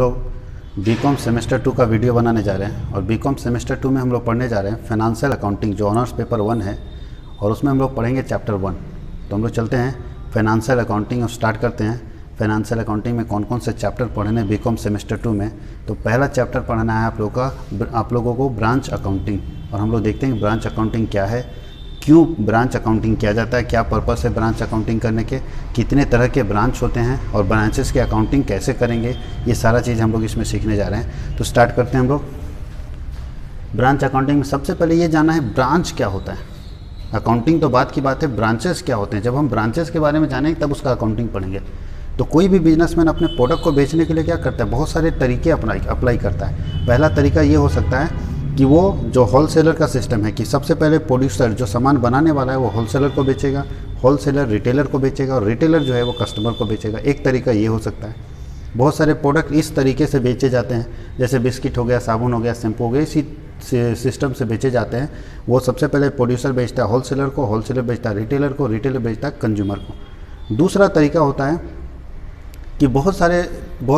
लोग BCom semester 2 का video बनाने जा रहे हैं और बीकॉम सेमेस्टर 2 में हम लोग पढ़ने जा रहे हैं फाइनेंशियल अकाउंटिंग जो ऑनर्स पेपर 1 है और उसमें हम लोग पढ़ेंगे चैप्टर 1। तो हम लोग चलते हैं फाइनेंशियल अकाउंटिंग और स्टार्ट करते हैं। फाइनेंशियल अकाउंटिंग में कौन कौन से चैप्टर पढ़ने बीकॉम सेमेस्टर 2 में। तो पहला चैप्टर पढ़ना है आप लोगों को ब्रांच अकाउंटिंग, और हम लोग देखते हैं ब्रांच अकाउंटिंग क्या है, क्यों ब्रांच अकाउंटिंग किया जाता है, क्या पर्पस है ब्रांच अकाउंटिंग करने के, कितने तरह के ब्रांच होते हैं और ब्रांचेस की अकाउंटिंग कैसे करेंगे, ये सारा चीज़ हम लोग इसमें सीखने जा रहे हैं। तो स्टार्ट करते हैं हम लोग। ब्रांच अकाउंटिंग में सबसे पहले ये जानना है ब्रांच क्या होता है। अकाउंटिंग तो बात की बात है, ब्रांचेस क्या होते हैं। जब हम ब्रांचेस के बारे में जानेंगे तब उसका अकाउंटिंग पढ़ेंगे। तो कोई भी बिजनेसमैन अपने प्रोडक्ट को बेचने के लिए क्या करता है, बहुत सारे तरीके अप्लाई करता है। पहला तरीका ये हो सकता है कि वो जो होलसेलर का सिस्टम है कि सबसे पहले प्रोड्यूसर जो सामान बनाने वाला है वो होलसेलर को बेचेगा, होलसेलर रिटेलर को बेचेगा और रिटेलर जो है वो कस्टमर को बेचेगा। एक तरीका ये हो सकता है। बहुत सारे प्रोडक्ट इस तरीके से बेचे जाते हैं, जैसे बिस्किट हो गया, साबुन हो गया, शैम्पू हो गया, इसी सिस्टम से बेचे जाते हैं। वो सबसे पहले प्रोड्यूसर बेचता है होलसेलर को, होलसेलर बेचता है रिटेलर को, रिटेलर बेचता है कंज्यूमर को। दूसरा तरीका होता है कि बहुत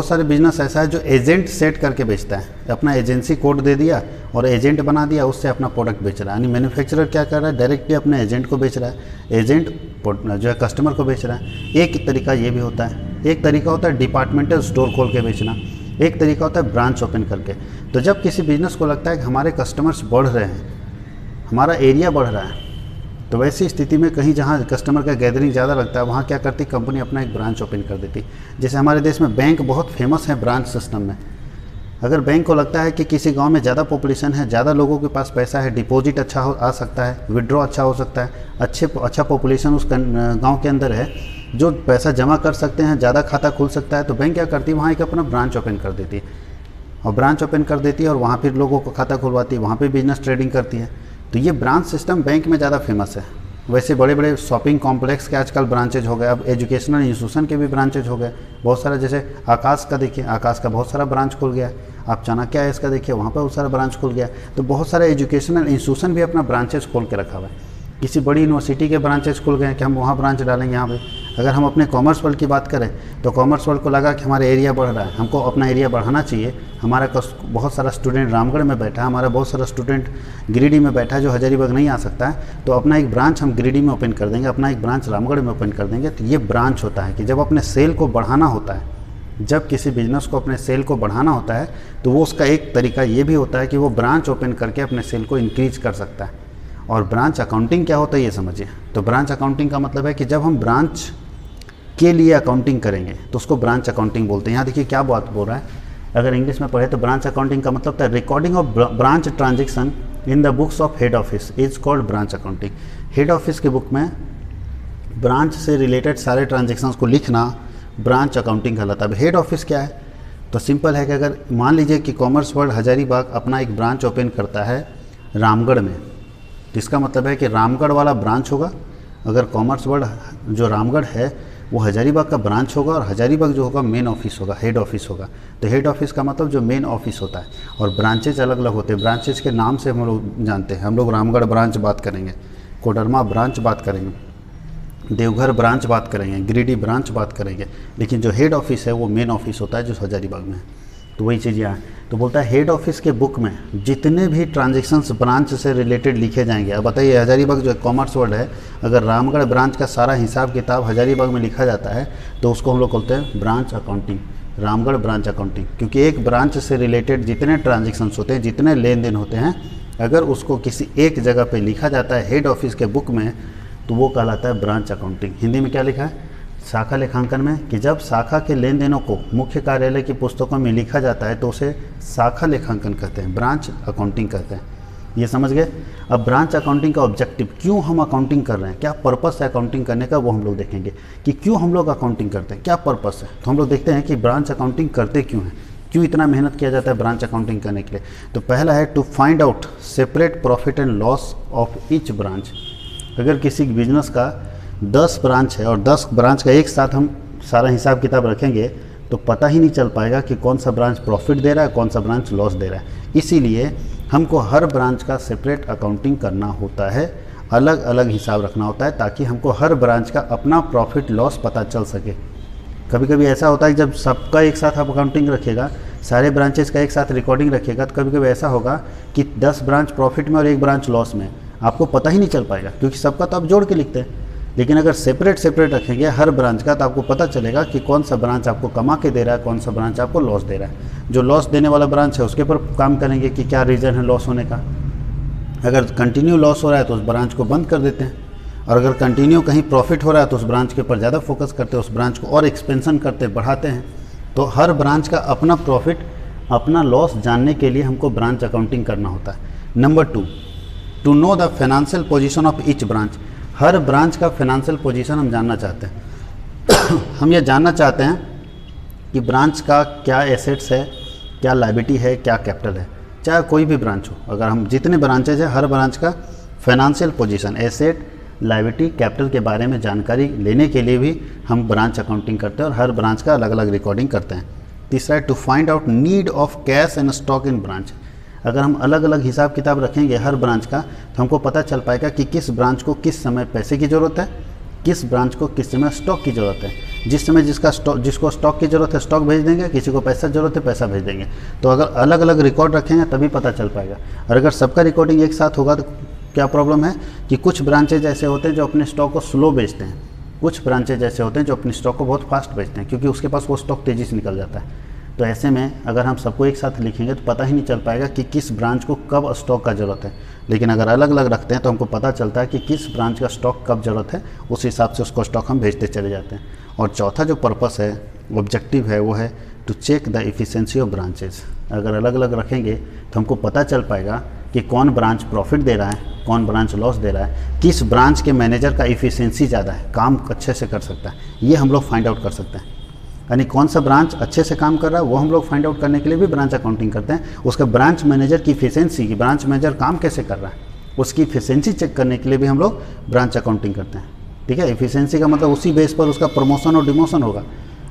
सारे बिजनेस ऐसा है जो एजेंट सेट करके बेचता है, अपना एजेंसी कोड दे दिया और एजेंट बना दिया, उससे अपना प्रोडक्ट बेच रहा है। यानी मैन्युफैक्चरर क्या कर रहा है, डायरेक्टली अपने एजेंट को बेच रहा है, एजेंट जो है कस्टमर को बेच रहा है। एक तरीका ये भी होता है। एक तरीका होता है डिपार्टमेंटल स्टोर खोल के बेचना, एक तरीका होता है ब्रांच ओपन करके। तो जब किसी बिजनेस को लगता है कि हमारे कस्टमर्स बढ़ रहे हैं, हमारा एरिया बढ़ रहा है, तो वैसी स्थिति में कहीं जहाँ कस्टमर का गैदरिंग ज़्यादा लगता है वहाँ क्या करती कंपनी अपना एक ब्रांच ओपन कर देती। जैसे हमारे देश में बैंक बहुत फेमस है ब्रांच सिस्टम में। अगर बैंक को लगता है कि किसी गांव में ज़्यादा पॉपुलेशन है, ज़्यादा लोगों के पास पैसा है, डिपॉजिट अच्छा आ सकता है, विड्रॉ अच्छा हो सकता है, अच्छा पॉपुलेशन उस गाँव के अंदर है, जो पैसा जमा कर सकते हैं, ज़्यादा खाता खुल सकता है, तो बैंक क्या करती है वहाँ एक अपना ब्रांच ओपन कर देती है और ब्रांच ओपन कर देती है और वहाँ फिर लोगों को खाता खुलवाती है, वहाँ पर बिजनेस ट्रेडिंग करती है। तो ये ब्रांच सिस्टम बैंक में ज़्यादा फेमस है। वैसे बड़े बड़े शॉपिंग कॉम्प्लेक्स के आजकल ब्रांचेज हो गए, अब एजुकेशनल इंस्टीट्यूशन के भी ब्रांचेज हो गए बहुत सारा। जैसे आकाश का देखिए, आकाश का बहुत सारा ब्रांच खुल गया है। आप चाणक्य इसका देखिए, वहाँ पर बहुत सारा ब्रांच खुल गया। तो बहुत सारे एजुकेशनल इंस्टीट्यूशन भी अपना ब्रांचेज खोल के रखा हुआ है। किसी बड़ी यूनिवर्सिटी के ब्रांचेज खुल गए हैं कि हम वहाँ ब्रांच डालेंगे यहाँ पे। अगर हम अपने कॉमर्स वर्ल्ड की बात करें तो कॉमर्स वर्ल्ड को लगा कि हमारा एरिया बढ़ रहा है, हमको अपना एरिया बढ़ाना चाहिए। हमारा बहुत सारा स्टूडेंट रामगढ़ में बैठा है, हमारा बहुत सारा स्टूडेंट गिरिडीह में बैठा है जो हजारीबाग नहीं आ सकता है, तो अपना एक ब्रांच हम गिरिडीह में ओपन कर देंगे, अपना एक ब्रांच रामगढ़ में ओपन कर देंगे। तो ये ब्रांच होता है कि जब अपने सेल को बढ़ाना होता है, जब किसी बिजनेस को अपने सेल को बढ़ाना होता है तो वो उसका एक तरीका ये भी होता है कि वो ब्रांच ओपन करके अपने सेल को इंक्रीज कर सकता है। और ब्रांच अकाउंटिंग क्या होता है ये समझिए। तो ब्रांच अकाउंटिंग का मतलब है कि जब हम ब्रांच के लिए अकाउंटिंग करेंगे तो उसको ब्रांच अकाउंटिंग बोलते हैं। यहाँ देखिए क्या बात बोल रहा है, अगर इंग्लिश में पढ़े तो ब्रांच अकाउंटिंग का मतलब होता है recording of branch transaction in the books of head office is called branch accounting. Head office के बुक में ब्रांच से रिलेटेड सारे ट्रांजेक्शन्स को लिखना ब्रांच अकाउंटिंग कहलाता है। अब हेड ऑफिस क्या है, तो सिंपल है कि अगर मान लीजिए कि कॉमर्स वर्ल्ड हजारीबाग अपना एक ब्रांच ओपन करता है रामगढ़ में, तो इसका मतलब है कि रामगढ़ वाला ब्रांच होगा। अगर कॉमर्स वर्ल्ड जो रामगढ़ है वो हजारीबाग का ब्रांच होगा और हजारीबाग जो होगा मेन ऑफिस होगा, हेड ऑफिस होगा। तो हेड ऑफिस का मतलब जो मेन ऑफिस होता है, और ब्रांचेज अलग अलग होते हैं। ब्रांचेज के नाम से हम लोग जानते हैं। हम लोग रामगढ़ ब्रांच बात करेंगे, कोडरमा ब्रांच बात करेंगे, देवघर ब्रांच बात करेंगे, गिरिडीह ब्रांच बात करेंगे, लेकिन जो हेड ऑफिस है वो मेन ऑफिस होता है जो हजारीबाग में है। तो वही चीज़ यहाँ है। तो बोलता है हेड ऑफिस के बुक में जितने भी ट्रांजेक्शन्स ब्रांच से रिलेटेड लिखे जाएंगे। अब बताइए हजारीबाग जो कॉमर्स वर्ल्ड है, अगर रामगढ़ ब्रांच का सारा हिसाब किताब हजारीबाग में लिखा जाता है तो उसको हम लोग बोलते हैं branch accounting, Ramgarh branch accounting. क्योंकि एक ब्रांच से रिलेटेड जितने ट्रांजेक्शन्स होते हैं, जितने लेन देन होते हैं, अगर उसको किसी एक जगह पर लिखा जाता है हेड ऑफिस के बुक में तो वो कहलाता है ब्रांच अकाउंटिंग। हिंदी में क्या लिखा है, शाखा लेखांकन में, कि जब शाखा के लेन देनों को मुख्य कार्यालय की पुस्तकों में लिखा जाता है तो उसे शाखा लेखांकन कहते हैं, ब्रांच अकाउंटिंग कहते हैं। ये समझ गए। अब ब्रांच अकाउंटिंग का ऑब्जेक्टिव, क्यों हम अकाउंटिंग कर रहे हैं, क्या पर्पस है अकाउंटिंग करने का, वो हम लोग देखेंगे कि क्यों हम लोग अकाउंटिंग करते हैं, क्या पर्पस है। तो हम लोग देखते हैं कि ब्रांच अकाउंटिंग करते क्यों हैं, क्यों इतना मेहनत किया जाता है ब्रांच अकाउंटिंग करने के लिए। तो पहला है to find out separate profit and loss of each branch. अगर किसी बिजनेस का 10 ब्रांच है और 10 ब्रांच का एक साथ हम सारा हिसाब किताब रखेंगे तो पता ही नहीं चल पाएगा कि कौन सा ब्रांच प्रॉफिट दे रहा है, कौन सा ब्रांच लॉस दे रहा है। इसीलिए हमको हर ब्रांच का सेपरेट अकाउंटिंग करना होता है, अलग अलग हिसाब रखना होता है, ताकि हमको हर ब्रांच का अपना प्रॉफिट लॉस पता चल सके। कभी कभी ऐसा होता है कि जब सबका एक साथ आप अकाउंटिंग रखिएगा सारे ब्रांचेस का एक साथ रिकॉर्डिंग रखिएगा तो कभी कभी ऐसा होगा कि 10 ब्रांच प्रॉफिट में और एक ब्रांच लॉस में, आपको पता ही नहीं चल पाएगा, क्योंकि सबका तो आप जोड़ के लिखते हैं। लेकिन अगर सेपरेट रखेंगे हर ब्रांच का, तो आपको पता चलेगा कि कौन सा ब्रांच आपको कमा के दे रहा है, कौन सा ब्रांच आपको लॉस दे रहा है। जो लॉस देने वाला ब्रांच है उसके ऊपर काम करेंगे कि क्या रीज़न है लॉस होने का। अगर कंटिन्यू लॉस हो रहा है तो उस ब्रांच को बंद कर देते हैं, और अगर कंटिन्यू कहीं प्रॉफिट हो रहा है तो उस ब्रांच के ऊपर ज़्यादा फोकस करते हैं, उस ब्रांच को और एक्सपेंशन करते बढ़ाते हैं। तो हर ब्रांच का अपना प्रॉफिट अपना लॉस जानने के लिए हमको ब्रांच अकाउंटिंग करना होता है। Number 2, to know the financial position of each branch. हर ब्रांच का फाइनेंशियल पोजीशन हम जानना चाहते हैं। हम ये जानना चाहते हैं कि ब्रांच का क्या एसेट्स है, क्या लायबिलिटी है, क्या कैपिटल है, चाहे कोई भी ब्रांच हो। अगर हम जितने ब्रांचेज हैं हर ब्रांच का financial position, asset, liability, capital के बारे में जानकारी लेने के लिए भी हम ब्रांच अकाउंटिंग करते हैं और हर ब्रांच का अलग अलग रिकॉर्डिंग करते हैं। तीसरा है to find out need of cash and stock in branch. अगर हम अलग अलग हिसाब किताब रखेंगे हर ब्रांच का तो हमको पता चल पाएगा कि किस ब्रांच को किस समय पैसे की ज़रूरत है, किस ब्रांच को किस समय स्टॉक की ज़रूरत है। जिस समय जिसको स्टॉक की ज़रूरत है स्टॉक भेज देंगे, किसी को पैसा ज़रूरत है पैसा भेज देंगे। तो अगर अलग अलग रिकॉर्ड रखेंगे तभी पता चल पाएगा। और अगर सबका रिकॉर्डिंग एक साथ होगा तो क्या प्रॉब्लम है कि कुछ ब्रांचेज ऐसे होते हैं जो अपने स्टॉक को स्लो बेचते हैं, कुछ ब्रांचेज ऐसे होते हैं जो अपने स्टॉक को बहुत फास्ट बेचते हैं, क्योंकि उसके पास वो स्टॉक तेज़ी से निकल जाता है। तो ऐसे में अगर हम सबको एक साथ लिखेंगे तो पता ही नहीं चल पाएगा कि किस ब्रांच को कब स्टॉक का ज़रूरत है। लेकिन अगर अलग अलग रखते हैं तो हमको पता चलता है कि किस ब्रांच का स्टॉक कब ज़रूरत है, उस हिसाब से उसको स्टॉक हम भेजते चले जाते हैं। और चौथा जो पर्पस है, ऑब्जेक्टिव है, वो है to check the efficiency of branches. अगर अलग अलग रखेंगे तो हमको पता चल पाएगा कि कौन ब्रांच प्रॉफिट दे रहा है, कौन ब्रांच लॉस दे रहा है, किस ब्रांच के मैनेजर का इफ़िशिएंसी ज़्यादा है, काम अच्छे से कर सकता है, ये हम लोग फाइंड आउट कर सकते हैं। यानी कौन सा ब्रांच अच्छे से काम कर रहा है वो हम लोग फाइंड आउट करने के लिए भी ब्रांच अकाउंटिंग करते हैं। उसका ब्रांच मैनेजर की इफिशिएंसी, की ब्रांच मैनेजर काम कैसे कर रहा है उसकी इफिशिएंसी चेक करने के लिए भी हम लोग ब्रांच अकाउंटिंग करते हैं। ठीक है, इफिशिएंसी का मतलब उसी बेस पर उसका प्रमोशन और डिमोशन होगा।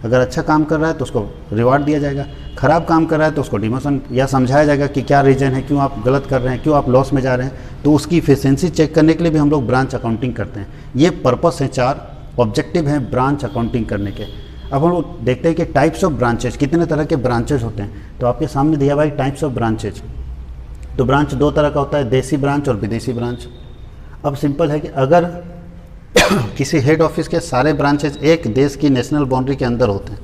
अगर अच्छा काम कर रहा है तो उसको रिवार्ड दिया जाएगा, खराब काम कर रहा है तो उसको डिमोशन या समझाया जाएगा कि क्या रीज़न है, क्यों आप गलत कर रहे हैं, क्यों आप लॉस में जा रहे हैं। तो उसकी इफिशिएंसी चेक करने के लिए भी हम लोग ब्रांच अकाउंटिंग करते हैं। ये पर्पस हैं, 4 ऑब्जेक्टिव हैं ब्रांच अकाउंटिंग करने के। अब हम लोग देखते हैं कि टाइप्स ऑफ ब्रांचेज, कितने तरह के ब्रांचेज होते हैं। तो आपके सामने दिया हुआ है टाइप्स ऑफ ब्रांचेज। तो ब्रांच 2 तरह का होता है, देसी ब्रांच और विदेशी ब्रांच। अब सिंपल है कि अगर किसी हेड ऑफिस के सारे ब्रांचेज एक देश की नेशनल बाउंड्री के अंदर होते हैं,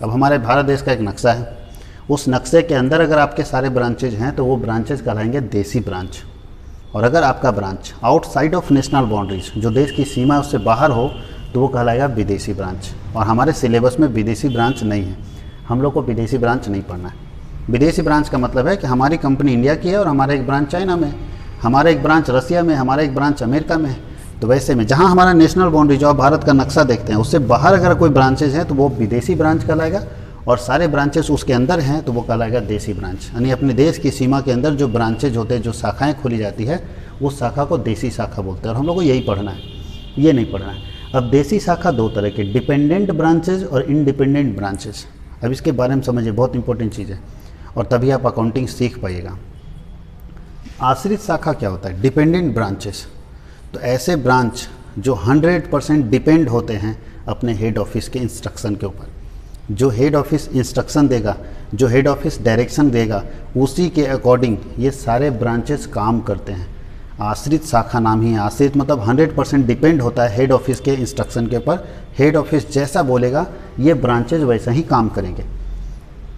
अब हमारे भारत देश का एक नक्शा है, उस नक्शे के अंदर अगर आपके सारे ब्रांचेज हैं तो वो ब्रांचेज कहलाएंगे देसी ब्रांच। और अगर आपका branch outside of national boundaries, जो देश की सीमा है उससे बाहर हो, तो वो कहलाएगा विदेशी ब्रांच। और हमारे सिलेबस में विदेशी ब्रांच नहीं है, हम लोग को विदेशी ब्रांच नहीं पढ़ना है। विदेशी ब्रांच का मतलब है कि हमारी कंपनी इंडिया की है और हमारा एक ब्रांच चाइना में, हमारा एक ब्रांच रसिया में, हमारा एक ब्रांच अमेरिका में है। तो वैसे में जहाँ हमारा नेशनल बाउंड्री, जो आप भारत का नक्शा देखते हैं, उससे बाहर अगर कोई ब्रांचेज हैं तो वो विदेशी ब्रांच कहलाएगा, और सारे ब्रांचेस उसके अंदर हैं तो वो कहलाएगा देसी ब्रांच। यानी अपने देश की सीमा के अंदर जो ब्रांचेज होते हैं, जो शाखाएँ खोली जाती है, उस शाखा को देसी शाखा बोलते हैं। और हम लोग को यही पढ़ना है, ये नहीं पढ़ना है। अब देसी शाखा 2 तरह के, डिपेंडेंट ब्रांचेज और इंडिपेंडेंट ब्रांचेज। अब इसके बारे में समझिए, बहुत इंपॉर्टेंट चीज़ है और तभी आप अकाउंटिंग सीख पाइएगा। आश्रित शाखा क्या होता है? Dependent branches. तो ऐसे ब्रांच जो 100% डिपेंड होते हैं अपने हेड ऑफिस के इंस्ट्रक्शन के ऊपर। जो हेड ऑफिस इंस्ट्रक्शन देगा, जो हेड ऑफिस डायरेक्शन देगा, उसी के अकॉर्डिंग ये सारे ब्रांचेस काम करते हैं। आश्रित शाखा नाम ही है। आश्रित मतलब 100% डिपेंड होता है हेड ऑफिस के इंस्ट्रक्शन के ऊपर। हेड ऑफिस जैसा बोलेगा ये ब्रांचेज वैसा ही काम करेंगे।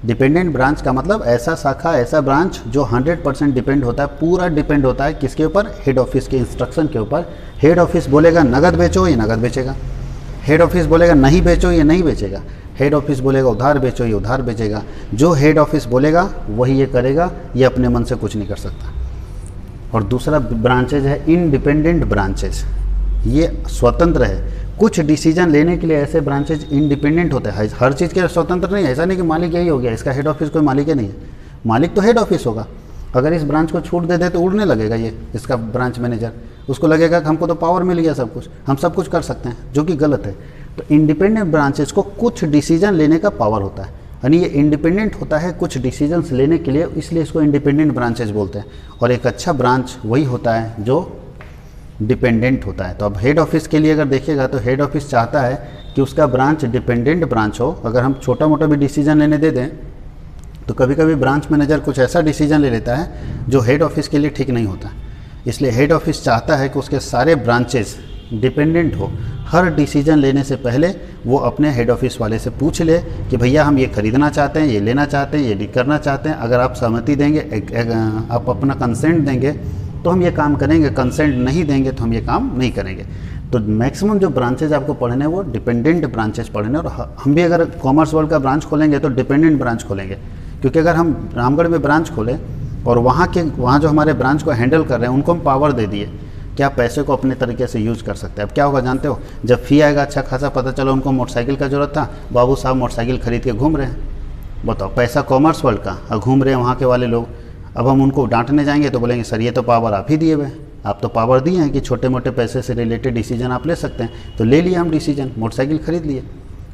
डिपेंडेंट ब्रांच का मतलब ऐसा शाखा, ऐसा ब्रांच जो 100% डिपेंड होता है, पूरा डिपेंड होता है किसके ऊपर? हेड ऑफिस के इंस्ट्रक्शन के ऊपर। हेड ऑफिस बोलेगा नगद बेचो, ये नगद बेचेगा। हेड ऑफिस बोलेगा नहीं बेचो, ये नहीं बेचेगा। हेड ऑफिस बोलेगा उधार बेचो, ये उधार बेचेगा। जो हेड ऑफिस बोलेगा वही ये करेगा, ये अपने मन से कुछ नहीं कर सकता। और दूसरा ब्रांचेज है इंडिपेंडेंट ब्रांचेज। ये स्वतंत्र है। कुछ डिसीजन लेने के लिए ऐसे ब्रांचेज इंडिपेंडेंट होते हैं, हर चीज़ के स्वतंत्र नहीं है। ऐसा नहीं कि मालिक यही हो गया, इसका हेड ऑफिस कोई मालिक ही नहीं है। मालिक तो हेड ऑफिस होगा। अगर इस ब्रांच को छूट दे दे तो उड़ने लगेगा ये, इसका ब्रांच मैनेजर। उसको लगेगा कि हमको तो पावर मिल गया, सब कुछ हम सब कुछ कर सकते हैं, जो कि गलत है। तो इंडिपेंडेंट ब्रांचेज को कुछ डिसीजन लेने का पावर होता है, यानी ये इंडिपेंडेंट होता है कुछ डिसीजंस लेने के लिए, इसलिए इसको इंडिपेंडेंट ब्रांचेज बोलते हैं। और एक अच्छा ब्रांच वही होता है जो डिपेंडेंट होता है। तो अब हेड ऑफिस के लिए अगर देखिएगा तो हेड ऑफिस चाहता है कि उसका ब्रांच डिपेंडेंट ब्रांच हो। अगर हम छोटा मोटा भी डिसीजन लेने दे दें तो कभी कभी ब्रांच मैनेजर कुछ ऐसा डिसीजन ले लेता है जो हेड ऑफिस के लिए ठीक नहीं होता, इसलिए हेड ऑफिस चाहता है कि उसके सारे ब्रांचेस डिपेंडेंट हो। हर डिसीजन लेने से पहले वो अपने हेड ऑफिस वाले से पूछ ले कि भैया हम ये खरीदना चाहते हैं, ये लेना चाहते हैं, ये करना चाहते हैं, अगर आप सहमति देंगे, आप अपना कंसेंट देंगे तो हम ये काम करेंगे, कंसेंट नहीं देंगे तो हम ये काम नहीं करेंगे। तो मैक्सिमम जो ब्रांचेज आपको पढ़ने वो डिपेंडेंट ब्रांचेज पढ़ने, और हम भी अगर कॉमर्स वर्ल्ड का ब्रांच खोलेंगे तो डिपेंडेंट ब्रांच खोलेंगे, क्योंकि अगर हम रामगढ़ में ब्रांच खोलें और वहाँ जो हमारे ब्रांच को हैंडल कर रहे हैं उनको हम पावर दे दिए कि आप पैसे को अपने तरीके से यूज़ कर सकते हैं। अब क्या होगा जानते हो, जब फ़ी आएगा अच्छा खासा, पता चला उनको मोटरसाइकिल का ज़रूरत था, बाबू साहब मोटरसाइकिल खरीद के घूम रहे हैं, बताओ पैसा कॉमर्स वर्ल्ड का, और घूम रहे हैं वहाँ के वाले लोग। अब हम उनको डांटने जाएंगे तो बोलेंगे सर ये तो पावर आप ही दिए हुए, आप तो पावर दिए हैं कि छोटे मोटे पैसे से रिलेटेड डिसीजन आप ले सकते हैं, तो ले लिए हम डिसीजन, मोटरसाइकिल खरीद लिए।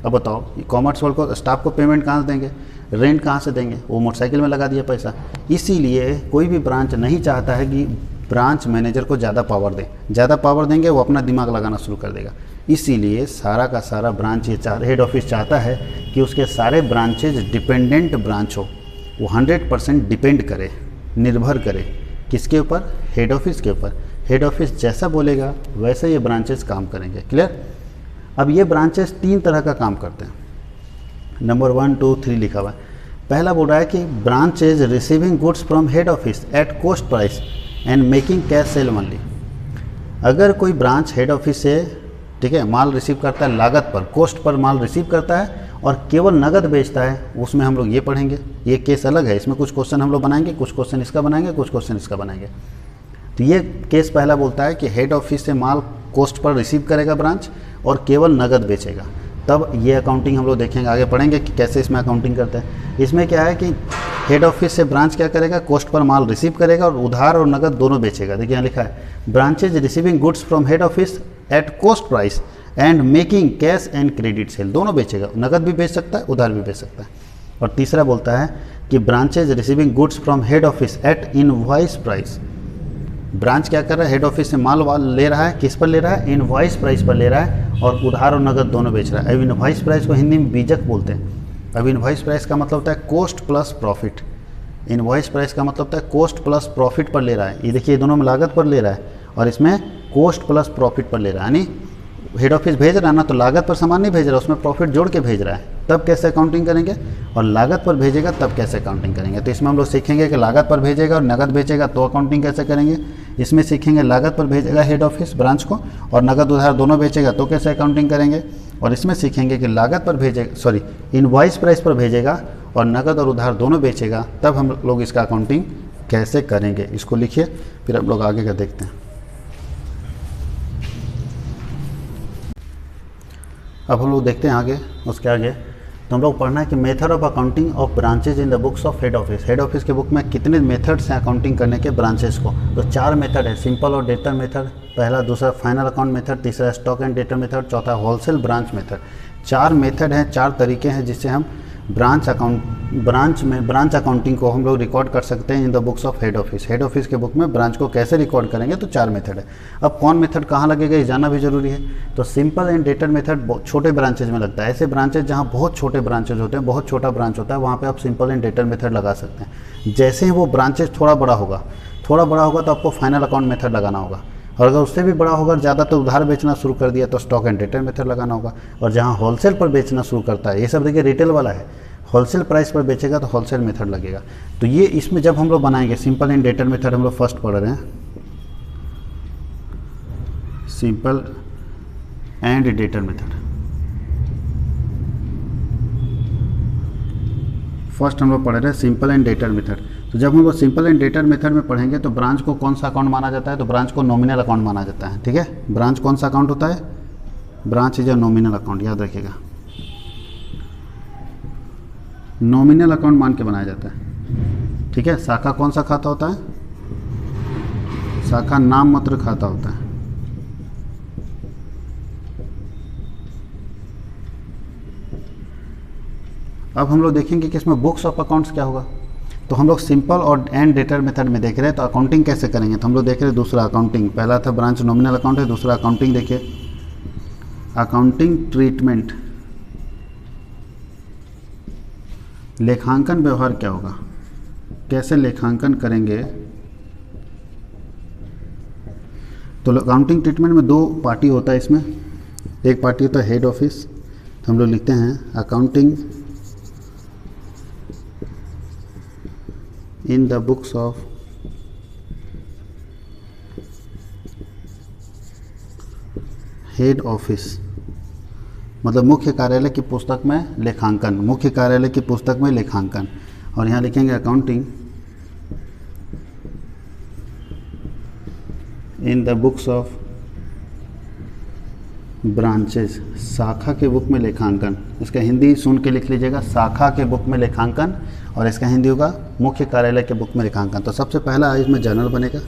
अब बताओ कॉमर्स वर्ल्ड को स्टाफ को पेमेंट कहाँ से देंगे, रेंट कहाँ से देंगे, वो मोटरसाइकिल में लगा दिया पैसा। इसीलिए कोई भी ब्रांच नहीं चाहता है कि ब्रांच मैनेजर को ज़्यादा पावर दें, ज़्यादा पावर देंगे वो अपना दिमाग लगाना शुरू कर देगा। इसीलिए सारा का सारा ब्रांच ये हेड ऑफिस चाहता है कि उसके सारे ब्रांचेज डिपेंडेंट ब्रांच हो, वो 100% डिपेंड करे, निर्भर करे किसके ऊपर, हेड ऑफिस के ऊपर। हेड ऑफिस जैसा बोलेगा वैसे ये ब्रांचेस काम करेंगे। क्लियर। अब ये ब्रांचेस 3 तरह का काम करते हैं, नंबर 1, 2, 3 लिखा हुआ है। पहला बोल रहा है कि branches receiving goods from head office at cost price and making cash cell only. अगर कोई ब्रांच हेड ऑफिस से, ठीक है, माल रिसीव करता है लागत पर, कॉस्ट पर माल रिसीव करता है और केवल नगद बेचता है, उसमें हम लोग ये पढ़ेंगे। ये केस अलग है, इसमें कुछ क्वेश्चन हम लोग बनाएंगे, कुछ क्वेश्चन इसका बनाएंगे, कुछ क्वेश्चन इसका बनाएंगे। तो ये केस पहला बोलता है कि हेड ऑफिस से माल कॉस्ट पर रिसीव करेगा ब्रांच और केवल नगद बेचेगा, तब ये अकाउंटिंग हम लोग देखेंगे, आगे पढ़ेंगे कि कैसे इसमें अकाउंटिंग करते हैं। इसमें क्या है कि हेड ऑफिस से ब्रांच क्या करेगा, कॉस्ट पर माल रिसीव करेगा और उधार और नगद दोनों बेचेगा। देखिए यहाँ लिखा है branches receiving goods from head office at cost price and making cash and credit sale, दोनों बेचेगा, नगद भी बेच सकता है, उधार भी बेच सकता है। और तीसरा बोलता है कि branches receiving goods from head office at invoice price. Branch क्या कर रहा है, हेड ऑफिस से माल ले रहा है, किस पर ले रहा है, इनवॉइस प्राइस पर ले रहा है और उधार और नगद दोनों बेच रहा है। अब इनवॉइस प्राइस को हिंदी में बीजक बोलते हैं। अब इनवॉइस प्राइस का मतलब होता है cost plus profit. Invoice price का मतलब होता है कॉस्ट प्लस प्रॉफिट पर ले रहा है। ये देखिए दोनों में लागत पर ले रहा है और इसमें कॉस्ट प्लस प्रॉफिट पर ले रहा है, यानी हेड ऑफिस भेज रहा है ना तो लागत पर सामान नहीं भेज रहा, उसमें प्रॉफिट जोड़ के भेज रहा है, तब कैसे अकाउंटिंग करेंगे, और लागत पर भेजेगा तब कैसे अकाउंटिंग करेंगे। तो इसमें हम लोग सीखेंगे कि लागत पर भेजेगा और नगद बेचेगा तो अकाउंटिंग कैसे करेंगे। इसमें सीखेंगे लागत पर भेजेगा हेड ऑफिस ब्रांच को और नगद उधार दोनों बेचेगा तो कैसे अकाउंटिंग करेंगे। और इसमें सीखेंगे कि लागत पर भेजेगा, इनवॉइस प्राइस पर भेजेगा और नगद और उधार दोनों बेचेगा, तब हम लोग इसका अकाउंटिंग कैसे करेंगे। इसको लिखिए, फिर हम लोग आगे का देखते हैं। अब हम लोग देखते हैं आगे, उसके आगे तो हम लोग पढ़ना है कि method of accounting of branches in the books of head office. Head office के बुक में कितने मेथड्स हैं अकाउंटिंग करने के ब्रांचेस को, तो 4 मेथड है, सिंपल और डेटर मेथड पहला, दूसरा फाइनल अकाउंट मेथड, तीसरा स्टॉक एंड डेटर मेथड, चौथा होलसेल ब्रांच मेथड। 4 मेथड हैं, 4 तरीके हैं जिससे हम ब्रांच अकाउंटिंग को हम लोग रिकॉर्ड कर सकते हैं इन the books of head office. Head office के बुक में ब्रांच को कैसे रिकॉर्ड करेंगे, तो 4 मेथड है। अब कौन मेथड कहाँ लगेगा ये जानना भी जरूरी है। तो सिंपल एंड डेटर मेथड छोटे ब्रांचेज में लगता है। ऐसे ब्रांचेज जहाँ बहुत छोटे ब्रांचेज होते हैं, बहुत छोटा ब्रांच होता है, वहाँ पे आप सिंपल एंड डेटर मेथड लगा सकते हैं। जैसे ही वो ब्रांचेज थोड़ा बड़ा होगा तो आपको फाइनल अकाउंट मेथड लगाना होगा, और अगर उससे भी बड़ा होगा, ज़्यादा तो उधार बेचना शुरू कर दिया तो स्टॉक एंड डेटर मेथड लगाना होगा। और जहाँ होलसेल पर बेचना शुरू करता है, ये सब देखिए रिटेल वाला है, होलसेल प्राइस पर बेचेगा तो होलसेल मेथड लगेगा। तो ये इसमें जब हम लोग बनाएंगे सिंपल एंड डेटर मेथड, हम लोग फर्स्ट पढ़ रहे हैं simple and debtor method. First हम लोग पढ़ रहे हैं सिंपल एंड डेटर मेथड। तो जब हम लोग सिंपल एंड डेटर मेथड में पढ़ेंगे तो ब्रांच को कौन सा अकाउंट माना जाता है, तो ब्रांच को नॉमिनल अकाउंट माना जाता है। ठीक है, ब्रांच कौन सा अकाउंट होता है, branch is a nominal account, याद रखिएगा, नॉमिनल अकाउंट मान के बनाया जाता है। ठीक है, शाखा कौन सा खाता होता है, शाखा नाम मात्र खाता होता है। अब हम लोग देखेंगे कि इसमें बुक्स ऑफ अकाउंट्स क्या होगा। तो हम लोग सिंपल और एंड डेटर मेथड में देख रहे हैं, तो अकाउंटिंग कैसे करेंगे, तो हम लोग देख रहे हैं दूसरा अकाउंटिंग। पहला था ब्रांच नॉमिनल अकाउंट है, दूसरा अकाउंटिंग। देखिए अकाउंटिंग ट्रीटमेंट लेखांकन व्यवहार क्या होगा, कैसे लेखांकन करेंगे। तो अकाउंटिंग ट्रीटमेंट में दो पार्टी होता है इसमें। एक पार्टी होता है हेड ऑफिस, तो हम लोग लिखते हैं accounting in the books of head office, मतलब मुख्य कार्यालय की पुस्तक में लेखांकन, मुख्य कार्यालय की पुस्तक में लेखांकन। और यहाँ लिखेंगे accounting in the books of branches, शाखा के बुक में लेखांकन। इसका हिंदी सुन के लिख लीजिएगा, शाखा के बुक में लेखांकन, और इसका हिंदी होगा मुख्य कार्यालय के बुक में लेखांकन। तो सबसे पहला इसमें जर्नल बनेगा,